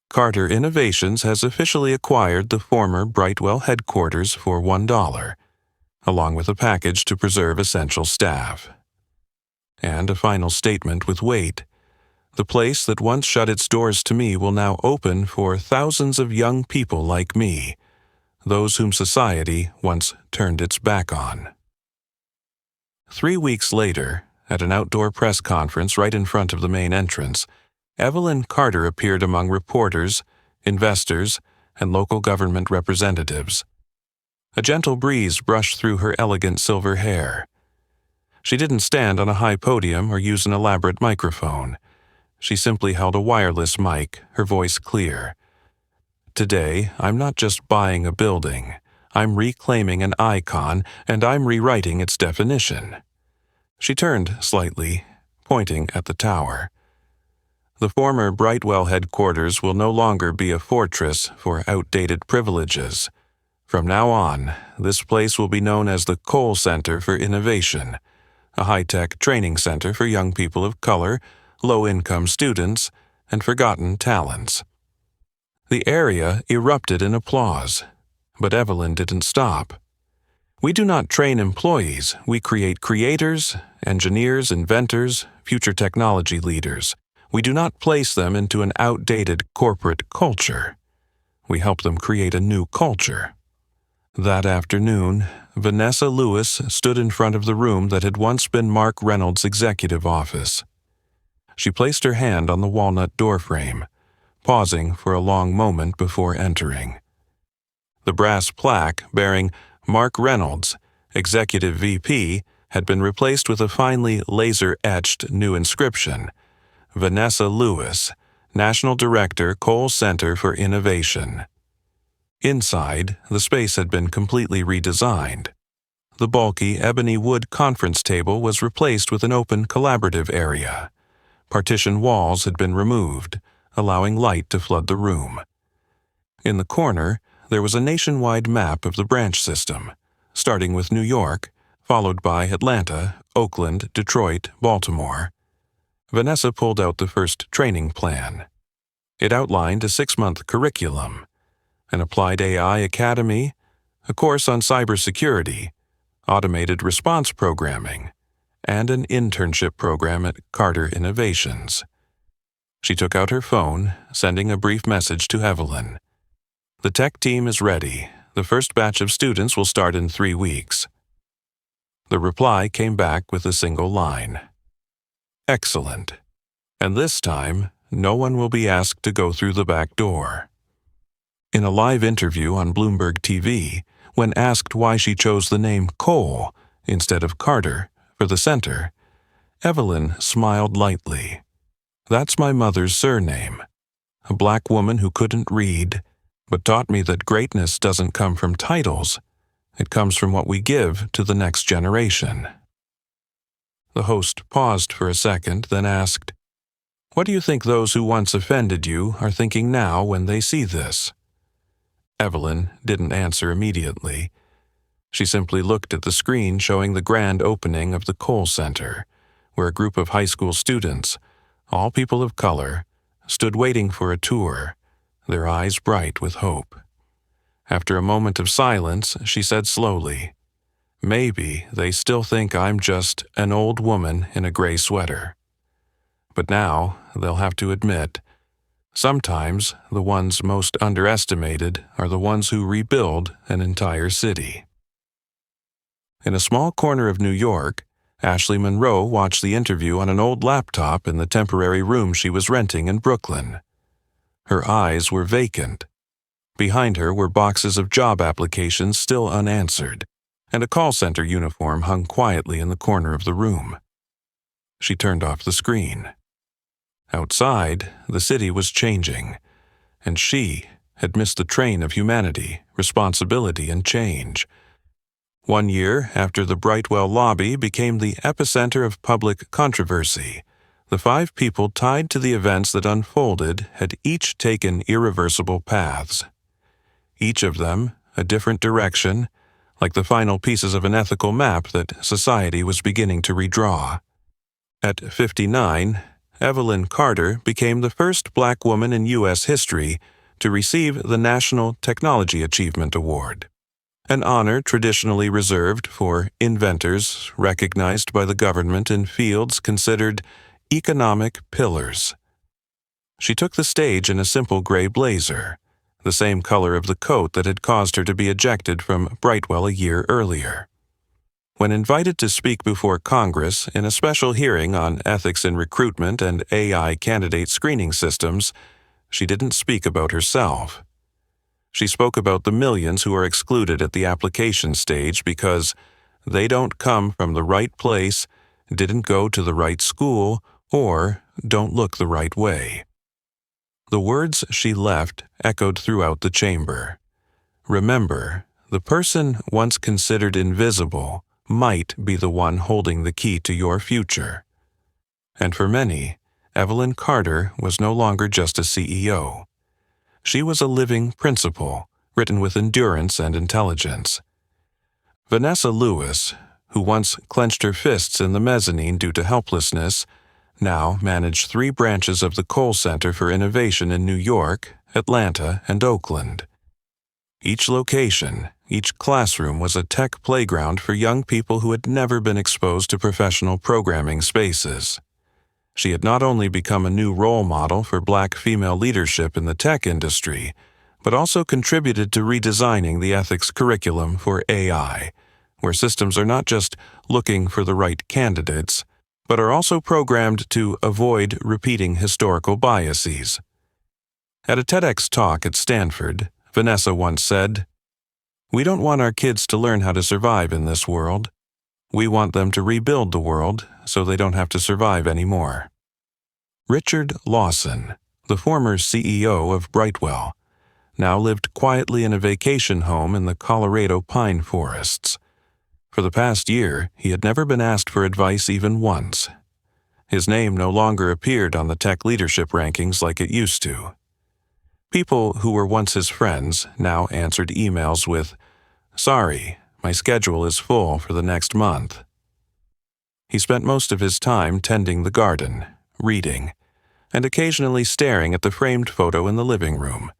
Carter Innovations has officially acquired the former Brightwell headquarters for $1, along with a package to preserve essential staff. And a final statement with weight. The place that once shut its doors to me will now open for thousands of young people like me, those whom society once turned its back on. 3 weeks later, at an outdoor press conference right in front of the main entrance, Evelyn Carter appeared among reporters, investors, and local government representatives. A gentle breeze brushed through her elegant silver hair. She didn't stand on a high podium or use an elaborate microphone. She simply held a wireless mic, her voice clear. "Today, I'm not just buying a building. I'm reclaiming an icon, and I'm rewriting its definition." She turned slightly, pointing at the tower. The former Brightwell headquarters will no longer be a fortress for outdated privileges. From now on, this place will be known as the Cole Center for Innovation, a high-tech training center for young people of color, low-income students, and forgotten talents. The area erupted in applause, but Evelyn didn't stop. "We do not train employees, we create creators, engineers, inventors, future technology leaders. We do not place them into an outdated corporate culture. We help them create a new culture." That afternoon, Vanessa Lewis stood in front of the room that had once been Mark Reynolds' executive office. She placed her hand on the walnut doorframe, pausing for a long moment before entering. The brass plaque bearing Mark Reynolds, Executive VP, had been replaced with a finely laser-etched new inscription, "Vanessa Lewis, National Director, Cole Center for Innovation." Inside, the space had been completely redesigned. The bulky ebony wood conference table was replaced with an open collaborative area. Partition walls had been removed, allowing light to flood the room. In the corner, there was a nationwide map of the branch system, starting with New York, followed by Atlanta, Oakland, Detroit, Baltimore. Vanessa pulled out the first training plan. It outlined a 6-month curriculum, an applied AI academy, a course on cybersecurity, automated response programming, and an internship program at Carter Innovations. She took out her phone, sending a brief message to Evelyn. "The tech team is ready. The first batch of students will start in 3 weeks." The reply came back with a single line. "Excellent." And this time, no one will be asked to go through the back door. In a live interview on Bloomberg TV, when asked why she chose the name Cole instead of Carter for the center, Evelyn smiled lightly. "That's my mother's surname. A black woman who couldn't read, but taught me that greatness doesn't come from titles. It comes from what we give to the next generation." The host paused for a second, then asked, "What do you think those who once offended you are thinking now when they see this?" Evelyn didn't answer immediately. She simply looked at the screen showing the grand opening of the Cole Center, where a group of high school students, all people of color, stood waiting for a tour, their eyes bright with hope. After a moment of silence, she said slowly, "Maybe they still think I'm just an old woman in a gray sweater. But now they'll have to admit, sometimes the ones most underestimated are the ones who rebuild an entire city." In a small corner of New York, Ashley Monroe watched the interview on an old laptop in the temporary room she was renting in Brooklyn. Her eyes were vacant. Behind her were boxes of job applications still unanswered, and a call center uniform hung quietly in the corner of the room. She turned off the screen. Outside, the city was changing, and she had missed the train of humanity, responsibility, and change. 1 year after the Brightwell lobby became the epicenter of public controversy, the 5 people tied to the events that unfolded had each taken irreversible paths. Each of them a different direction, like the final pieces of an ethical map that society was beginning to redraw. At 59, Evelyn Carter became the first black woman in U.S. history to receive the National Technology Achievement Award, an honor traditionally reserved for inventors recognized by the government in fields considered economic pillars. She took the stage in a simple gray blazer, the same color of the coat that had caused her to be ejected from Brightwell a year earlier. When invited to speak before Congress in a special hearing on ethics in recruitment and AI candidate screening systems, she didn't speak about herself. She spoke about the millions who are excluded at the application stage because they don't come from the right place, didn't go to the right school, or don't look the right way. The words she left echoed throughout the chamber. Remember, the person once considered invisible might be the one holding the key to your future. And for many, Evelyn Carter was no longer just a CEO. She was a living principle, written with endurance and intelligence. Vanessa Lewis, who once clenched her fists in the mezzanine due to helplessness, now managed 3 branches of the Cole Center for Innovation in New York, Atlanta, and Oakland. Each location, each classroom was a tech playground for young people who had never been exposed to professional programming spaces. She had not only become a new role model for black female leadership in the tech industry, but also contributed to redesigning the ethics curriculum for AI, where systems are not just looking for the right candidates, but are also programmed to avoid repeating historical biases. At a TEDx talk at Stanford, Vanessa once said, "We don't want our kids to learn how to survive in this world. We want them to rebuild the world so they don't have to survive anymore." Richard Lawson, the former CEO of Brightwell, now lived quietly in a vacation home in the Colorado pine forests. For the past year, he had never been asked for advice even once. His name no longer appeared on the tech leadership rankings like it used to. People who were once his friends now answered emails with, "Sorry, my schedule is full for the next month." He spent most of his time tending the garden, reading, and occasionally staring at the framed photo in the living room.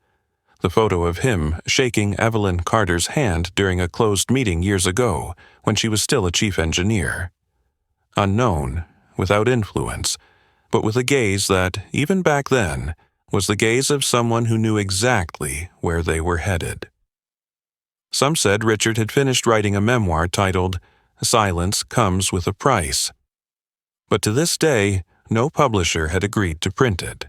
The photo of him shaking Evelyn Carter's hand during a closed meeting years ago when she was still a chief engineer. Unknown, without influence, but with a gaze that, even back then, was the gaze of someone who knew exactly where they were headed. Some said Richard had finished writing a memoir titled "Silence Comes with a Price." But to this day, no publisher had agreed to print it.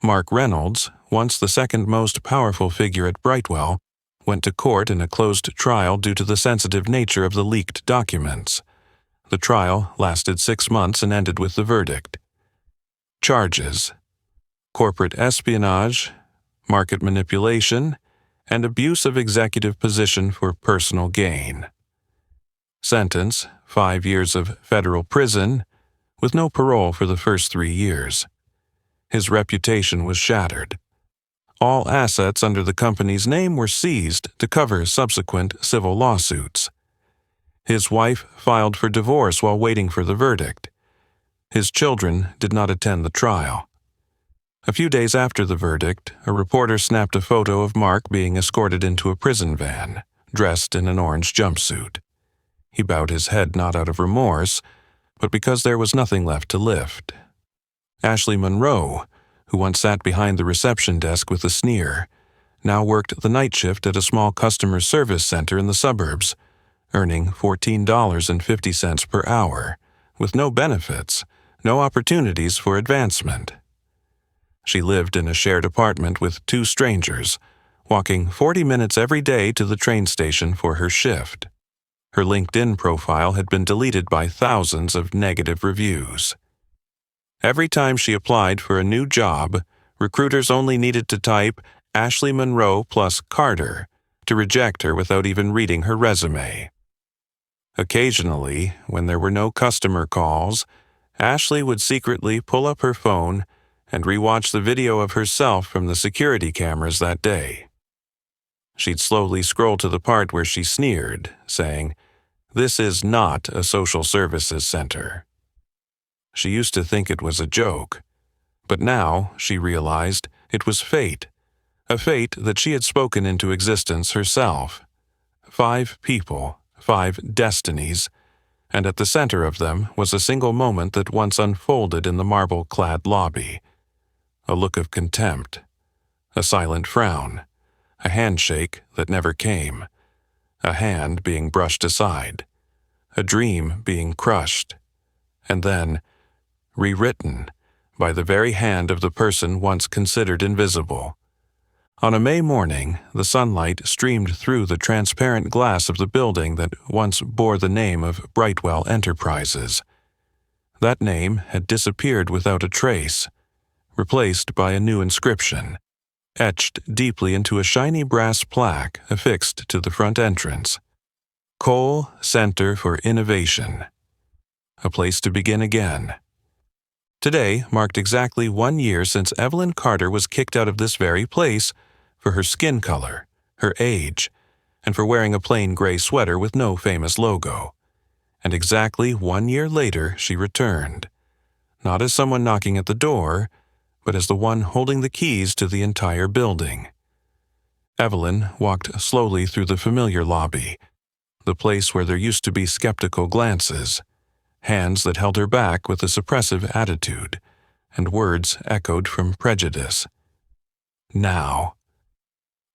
Mark Reynolds, once the second most powerful figure at Brightwell, went to court in a closed trial due to the sensitive nature of the leaked documents. The trial lasted 6 months and ended with the verdict. Charges: corporate espionage, market manipulation, and abuse of executive position for personal gain. Sentence: 5 years of federal prison, with no parole for the first 3 years. His reputation was shattered. All assets under the company's name were seized to cover subsequent civil lawsuits. His wife filed for divorce while waiting for the verdict. His children did not attend the trial. A few days after the verdict, a reporter snapped a photo of Mark being escorted into a prison van, dressed in an orange jumpsuit. He bowed his head not out of remorse, but because there was nothing left to lift. Ashley Monroe, who once sat behind the reception desk with a sneer, now worked the night shift at a small customer service center in the suburbs, earning $14.50 per hour, with no benefits, no opportunities for advancement. She lived in a shared apartment with 2 strangers, walking 40 minutes every day to the train station for her shift. Her LinkedIn profile had been deleted by thousands of negative reviews. Every time she applied for a new job, recruiters only needed to type Ashley Monroe plus Carter to reject her without even reading her resume. Occasionally, when there were no customer calls, Ashley would secretly pull up her phone and rewatch the video of herself from the security cameras that day. She'd slowly scroll to the part where she sneered, saying, "This is not a social services center." She used to think it was a joke, but now she realized it was fate, a fate that she had spoken into existence herself. 5 people, 5 destinies, and at the center of them was a single moment that once unfolded in the marble-clad lobby. A look of contempt, a silent frown, a handshake that never came, a hand being brushed aside, a dream being crushed, and then rewritten by the very hand of the person once considered invisible. On a May morning, the sunlight streamed through the transparent glass of the building that once bore the name of Brightwell Enterprises. That name had disappeared without a trace, replaced by a new inscription, etched deeply into a shiny brass plaque affixed to the front entrance. Cole Center for Innovation. A place to begin again. Today marked exactly 1 year since Evelyn Carter was kicked out of this very place for her skin color, her age, and for wearing a plain gray sweater with no famous logo. And exactly 1 year later she returned, not as someone knocking at the door, but as the one holding the keys to the entire building. Evelyn walked slowly through the familiar lobby, the place where there used to be skeptical glances, hands that held her back with a suppressive attitude, and words echoed from prejudice. Now.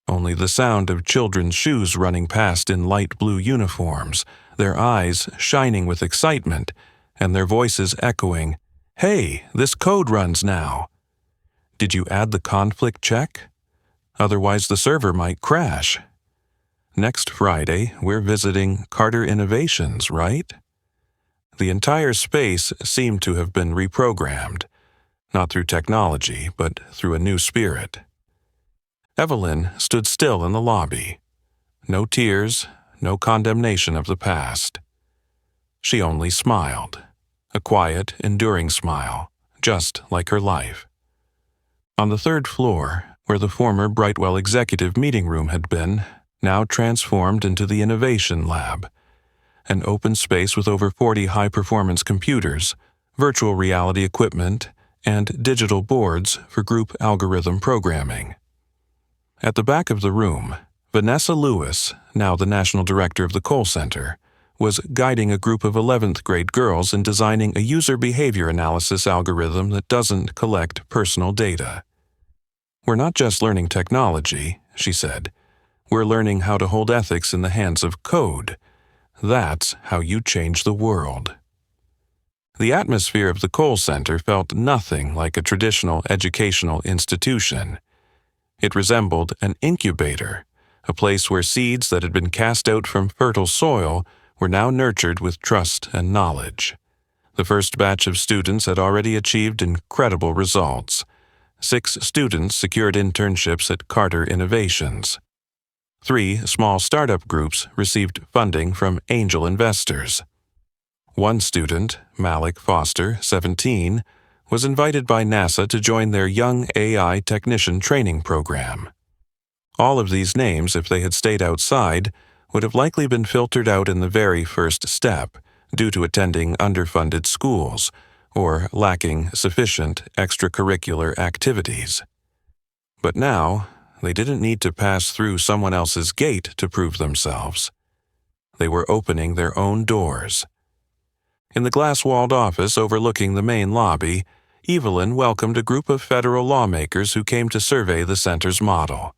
Only the sound of children's shoes running past in light blue uniforms, their eyes shining with excitement, and their voices echoing, "Hey, this code runs now. Did you add the conflict check? Otherwise the server might crash. Next Friday, we're visiting Carter Innovations, right?" The entire space seemed to have been reprogrammed, not through technology, but through a new spirit. Evelyn stood still in the lobby. No tears, no condemnation of the past. She only smiled, a quiet, enduring smile, just like her life. On the 3rd floor, where the former Brightwell Executive Meeting Room had been, now transformed into the Innovation Lab, an open space with over 40 high-performance computers, virtual reality equipment, and digital boards for group algorithm programming. At the back of the room, Vanessa Lewis, now the National Director of the Cole Center, was guiding a group of 11th grade girls in designing a user behavior analysis algorithm that doesn't collect personal data. "We're not just learning technology," she said. "We're learning how to hold ethics in the hands of code. That's how you change the world." The atmosphere of the Cole Center felt nothing like a traditional educational institution. It resembled an incubator, a place where seeds that had been cast out from fertile soil were now nurtured with trust and knowledge. The first batch of students had already achieved incredible results. 6 students secured internships at Carter Innovations. 3 small startup groups received funding from angel investors. One student, Malik Foster, 17, was invited by NASA to join their Young AI Technician Training Program. All of these names, if they had stayed outside, would have likely been filtered out in the very first step due to attending underfunded schools or lacking sufficient extracurricular activities. But now, they didn't need to pass through someone else's gate to prove themselves. They were opening their own doors. In the glass-walled office overlooking the main lobby, Evelyn welcomed a group of federal lawmakers who came to survey the center's model.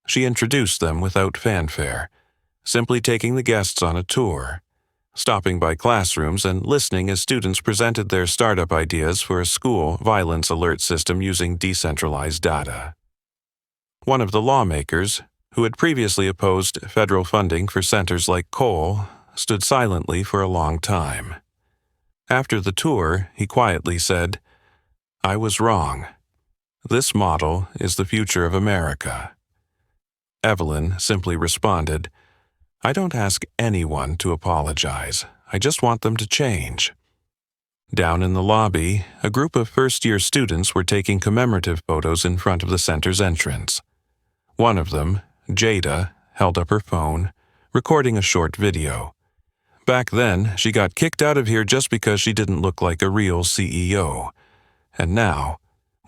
She introduced them without fanfare, simply taking the guests on a tour, stopping by classrooms and listening as students presented their startup ideas for a school violence alert system using decentralized data. One of the lawmakers, who had previously opposed federal funding for centers like Cole, stood silently for a long time. After the tour, he quietly said, "I was wrong. This model is the future of America." Evelyn simply responded, "I don't ask anyone to apologize. I just want them to change." Down in the lobby, a group of first-year students were taking commemorative photos in front of the center's entrance. One of them, Jada, held up her phone, recording a short video. Back then, she got kicked out of here just because she didn't look like a real CEO. And now,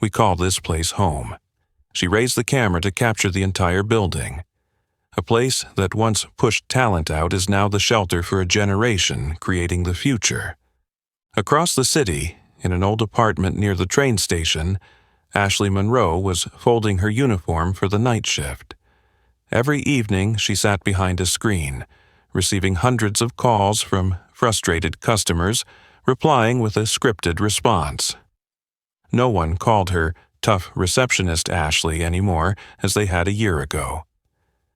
we call this place home. She raised the camera to capture the entire building. A place that once pushed talent out is now the shelter for a generation creating the future. Across the city, in an old apartment near the train station, Ashley Monroe was folding her uniform for the night shift. Every evening, she sat behind a screen, receiving hundreds of calls from frustrated customers, replying with a scripted response. No one called her tough receptionist Ashley anymore as they had a year ago.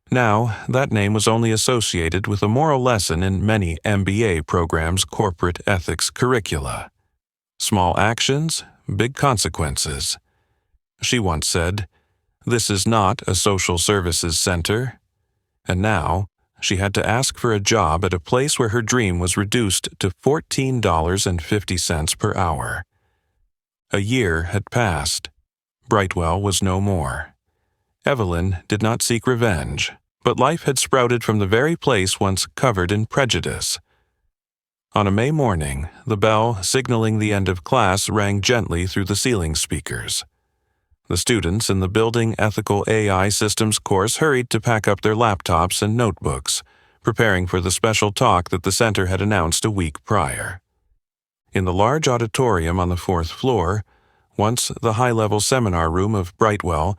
Now, that name was only associated with a moral lesson in many MBA programs' corporate ethics curricula. Small actions, big consequences. She once said, "This is not a social services center." And now, she had to ask for a job at a place where her dream was reduced to $14.50 per hour. A year had passed. Brightwell was no more. Evelyn did not seek revenge, but life had sprouted from the very place once covered in prejudice. On a May morning, the bell signaling the end of class rang gently through the ceiling speakers. The students in the Building Ethical AI Systems course hurried to pack up their laptops and notebooks, preparing for the special talk that the center had announced a week prior. In the large auditorium on the 4th floor, once the high-level seminar room of Brightwell,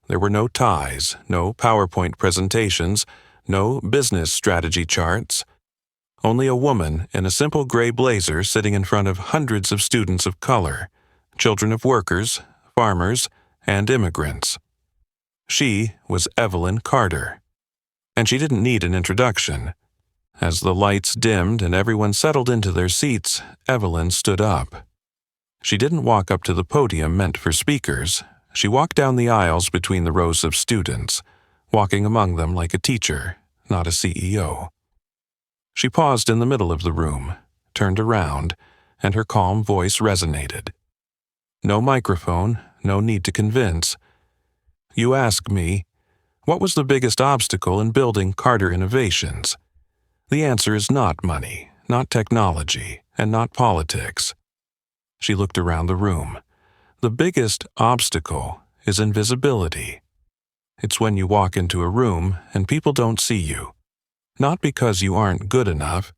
there were no ties, no PowerPoint presentations, no business strategy charts. Only a woman in a simple gray blazer sitting in front of hundreds of students of color, children of workers, farmers, and immigrants. She was Evelyn Carter. And she didn't need an introduction. As the lights dimmed and everyone settled into their seats, Evelyn stood up. She didn't walk up to the podium meant for speakers. She walked down the aisles between the rows of students, walking among them like a teacher, not a CEO. She paused in the middle of the room, turned around, and her calm voice resonated. No microphone, no need to convince. You ask me, what was the biggest obstacle in building Carter Innovations? The answer is not money, not technology, and not politics. She looked around the room. The biggest obstacle is invisibility. It's when you walk into a room and people don't see you. Not because you aren't good enough,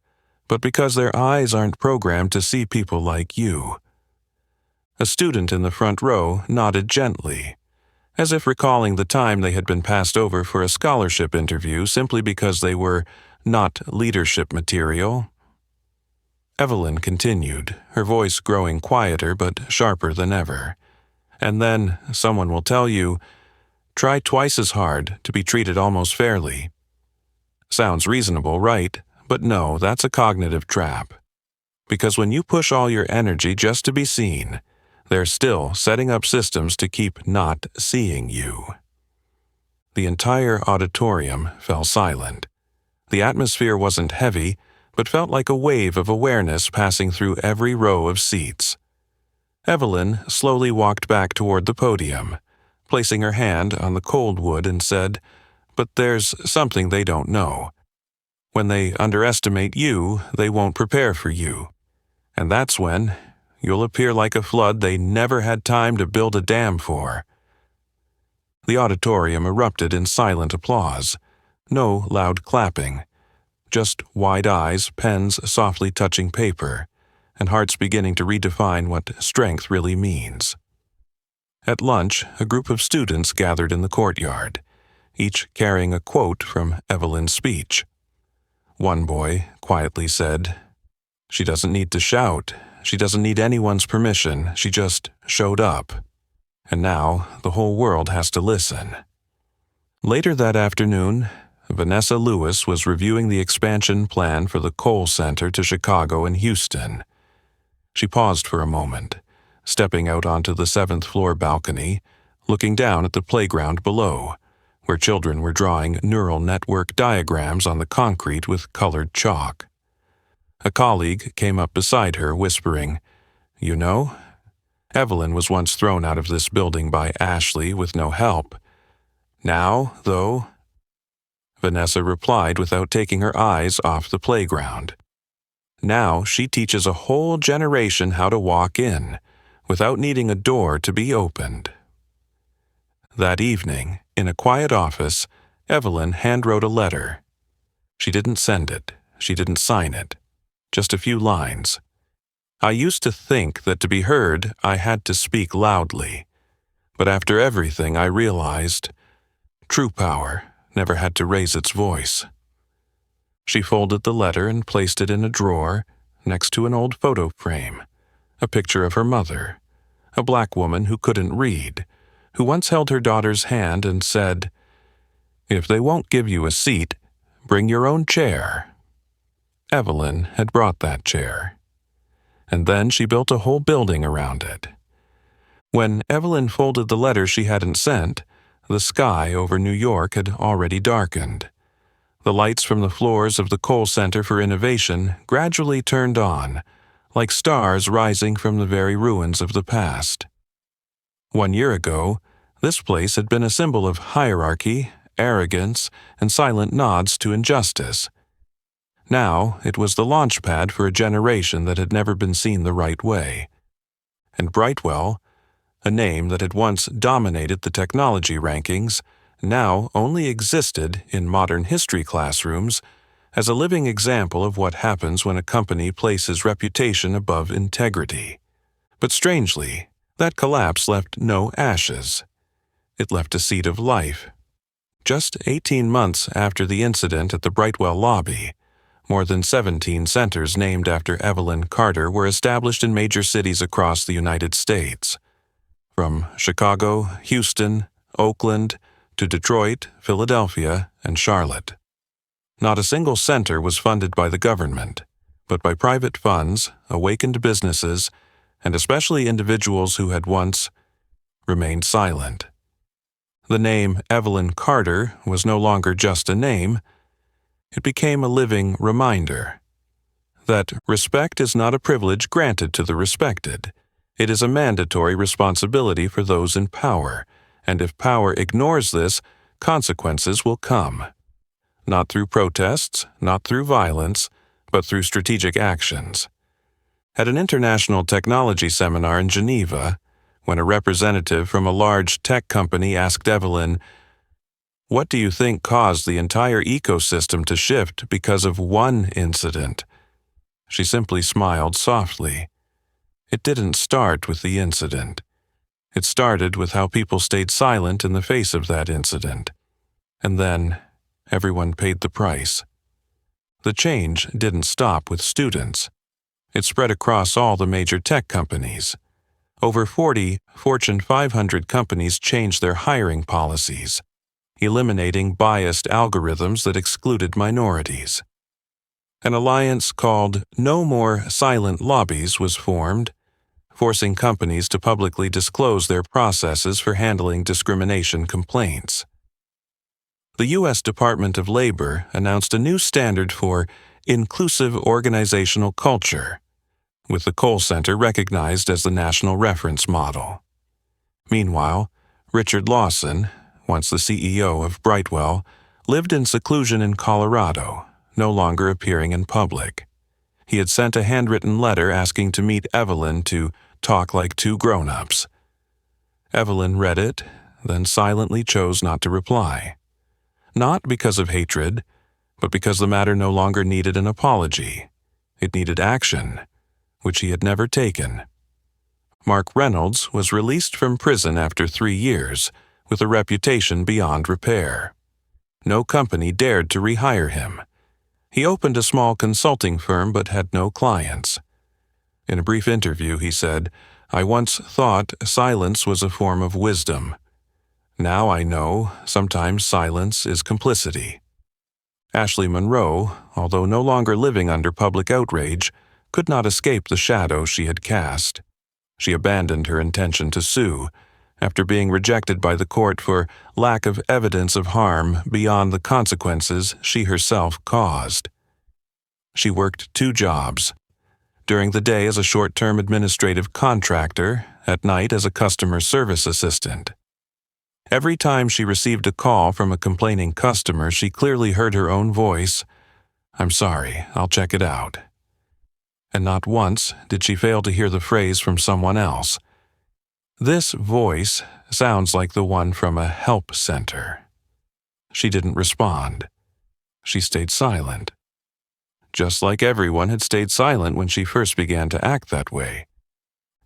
but because their eyes aren't programmed to see people like you. A student in the front row nodded gently, as if recalling the time they had been passed over for a scholarship interview simply because they were not leadership material. Evelyn continued, her voice growing quieter but sharper than ever. And then someone will tell you, try twice as hard to be treated almost fairly. Sounds reasonable, right? But no, that's a cognitive trap. Because when you push all your energy just to be seen, they're still setting up systems to keep not seeing you. The entire auditorium fell silent. The atmosphere wasn't heavy, but felt like a wave of awareness passing through every row of seats. Evelyn slowly walked back toward the podium, placing her hand on the cold wood and said, "But there's something they don't know. When they underestimate you, they won't prepare for you. And that's when you'll appear like a flood they never had time to build a dam for." The auditorium erupted in silent applause. No loud clapping. Just wide eyes, pens softly touching paper, and hearts beginning to redefine what strength really means. At lunch, a group of students gathered in the courtyard, each carrying a quote from Evelyn's speech. One boy quietly said, "She doesn't need to shout. She doesn't need anyone's permission. She just showed up. And now the whole world has to listen." Later that afternoon, Vanessa Lewis was reviewing the expansion plan for the Cole Center to Chicago and Houston. She paused for a moment, stepping out onto the 7th-floor balcony, looking down at the playground below, where children were drawing neural network diagrams on the concrete with colored chalk. A colleague came up beside her, whispering, "You know, Evelyn was once thrown out of this building by Ashley with no help. Now, though," Vanessa replied without taking her eyes off the playground, "now she teaches a whole generation how to walk in, without needing a door to be opened." That evening, in a quiet office, Evelyn handwrote a letter. She didn't send it. She didn't sign it. Just a few lines. "I used to think that to be heard, I had to speak loudly. But after everything, I realized true power never had to raise its voice." She folded the letter and placed it in a drawer next to an old photo frame, a picture of her mother, a black woman who couldn't read, who once held her daughter's hand and said, "If they won't give you a seat, bring your own chair." Evelyn had brought that chair. And then she built a whole building around it. When Evelyn folded the letter she hadn't sent, the sky over New York had already darkened. The lights from the floors of the Cole Center for Innovation gradually turned on, like stars rising from the very ruins of the past. 1 year ago, this place had been a symbol of hierarchy, arrogance, and silent nods to injustice. Now it was the launch pad for a generation that had never been seen the right way. And Brightwell, a name that had once dominated the technology rankings, now only existed in modern history classrooms as a living example of what happens when a company places reputation above integrity. But strangely, that collapse left no ashes. It left a seed of life. Just 18 months after the incident at the Brightwell lobby, more than 17 centers named after Evelyn Carter were established in major cities across the United States. From Chicago, Houston, Oakland, to Detroit, Philadelphia, and Charlotte. Not a single center was funded by the government, but by private funds, awakened businesses, and especially individuals who had once remained silent. The name Evelyn Carter was no longer just a name. It became a living reminder that respect is not a privilege granted to the respected. It is a mandatory responsibility for those in power, and if power ignores this, consequences will come. Not through protests, not through violence, but through strategic actions. At an international technology seminar in Geneva, when a representative from a large tech company asked Evelyn, "What do you think caused the entire ecosystem to shift because of one incident?" she simply smiled softly. It didn't start with the incident. It started with how people stayed silent in the face of that incident. And then, everyone paid the price. The change didn't stop with students. It spread across all the major tech companies. Over 40 Fortune 500 companies changed their hiring policies, eliminating biased algorithms that excluded minorities. An alliance called No More Silent Lobbies was formed, forcing companies to publicly disclose their processes for handling discrimination complaints. The U.S. Department of Labor announced a new standard for inclusive organizational culture, with the call center recognized as the national reference model. Meanwhile, Richard Lawson, once the CEO of Brightwell, lived in seclusion in Colorado, no longer appearing in public. He had sent a handwritten letter asking to meet Evelyn to talk like two grown-ups. Evelyn read it, then silently chose not to reply. Not because of hatred, but because the matter no longer needed an apology. It needed action, which he had never taken. Mark Reynolds was released from prison after 3 years, with a reputation beyond repair. No company dared to rehire him. He opened a small consulting firm but had no clients. In a brief interview, he said, "I once thought silence was a form of wisdom. Now I know sometimes silence is complicity." Ashley Monroe, although no longer living under public outrage, could not escape the shadow she had cast. She abandoned her intention to sue, after being rejected by the court for lack of evidence of harm beyond the consequences she herself caused. She worked 2 jobs, during the day as a short-term administrative contractor, at night as a customer service assistant. Every time she received a call from a complaining customer, she clearly heard her own voice, "I'm sorry, I'll check it out." And not once did she fail to hear the phrase from someone else, "This voice sounds like the one from a help center." She didn't respond. She stayed silent. Just like everyone had stayed silent when she first began to act that way.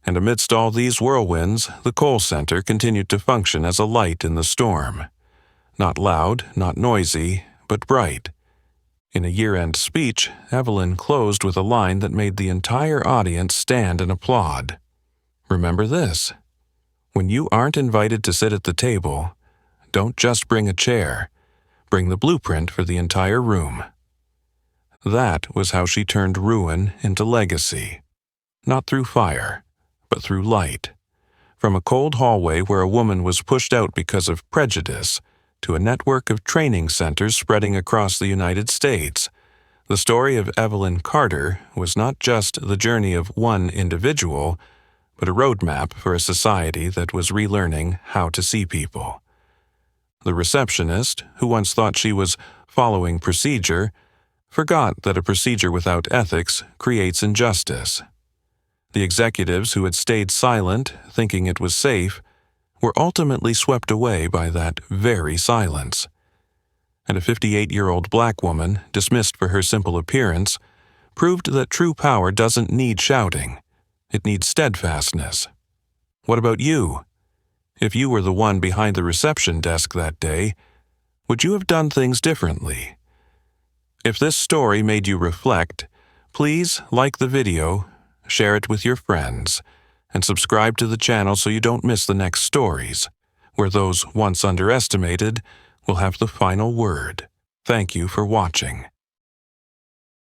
And amidst all these whirlwinds, the call center continued to function as a light in the storm. Not loud, not noisy, but bright. In a year-end speech, Evelyn closed with a line that made the entire audience stand and applaud. "Remember this. When you aren't invited to sit at the table, don't just bring a chair. Bring the blueprint for the entire room." That was how she turned ruin into legacy. Not through fire, but through light. From a cold hallway where a woman was pushed out because of prejudice, to a network of training centers spreading across the United States, the story of Evelyn Carter was not just the journey of one individual, but a roadmap for a society that was relearning how to see people. The receptionist, who once thought she was following procedure, forgot that a procedure without ethics creates injustice. The executives who had stayed silent, thinking it was safe, were ultimately swept away by that very silence. And a 58-year-old black woman, dismissed for her simple appearance, proved that true power doesn't need shouting. It needs steadfastness. What about you? If you were the one behind the reception desk that day, would you have done things differently? If this story made you reflect, please like the video, share it with your friends, and subscribe to the channel so you don't miss the next stories, where those once underestimated will have the final word. Thank you for watching.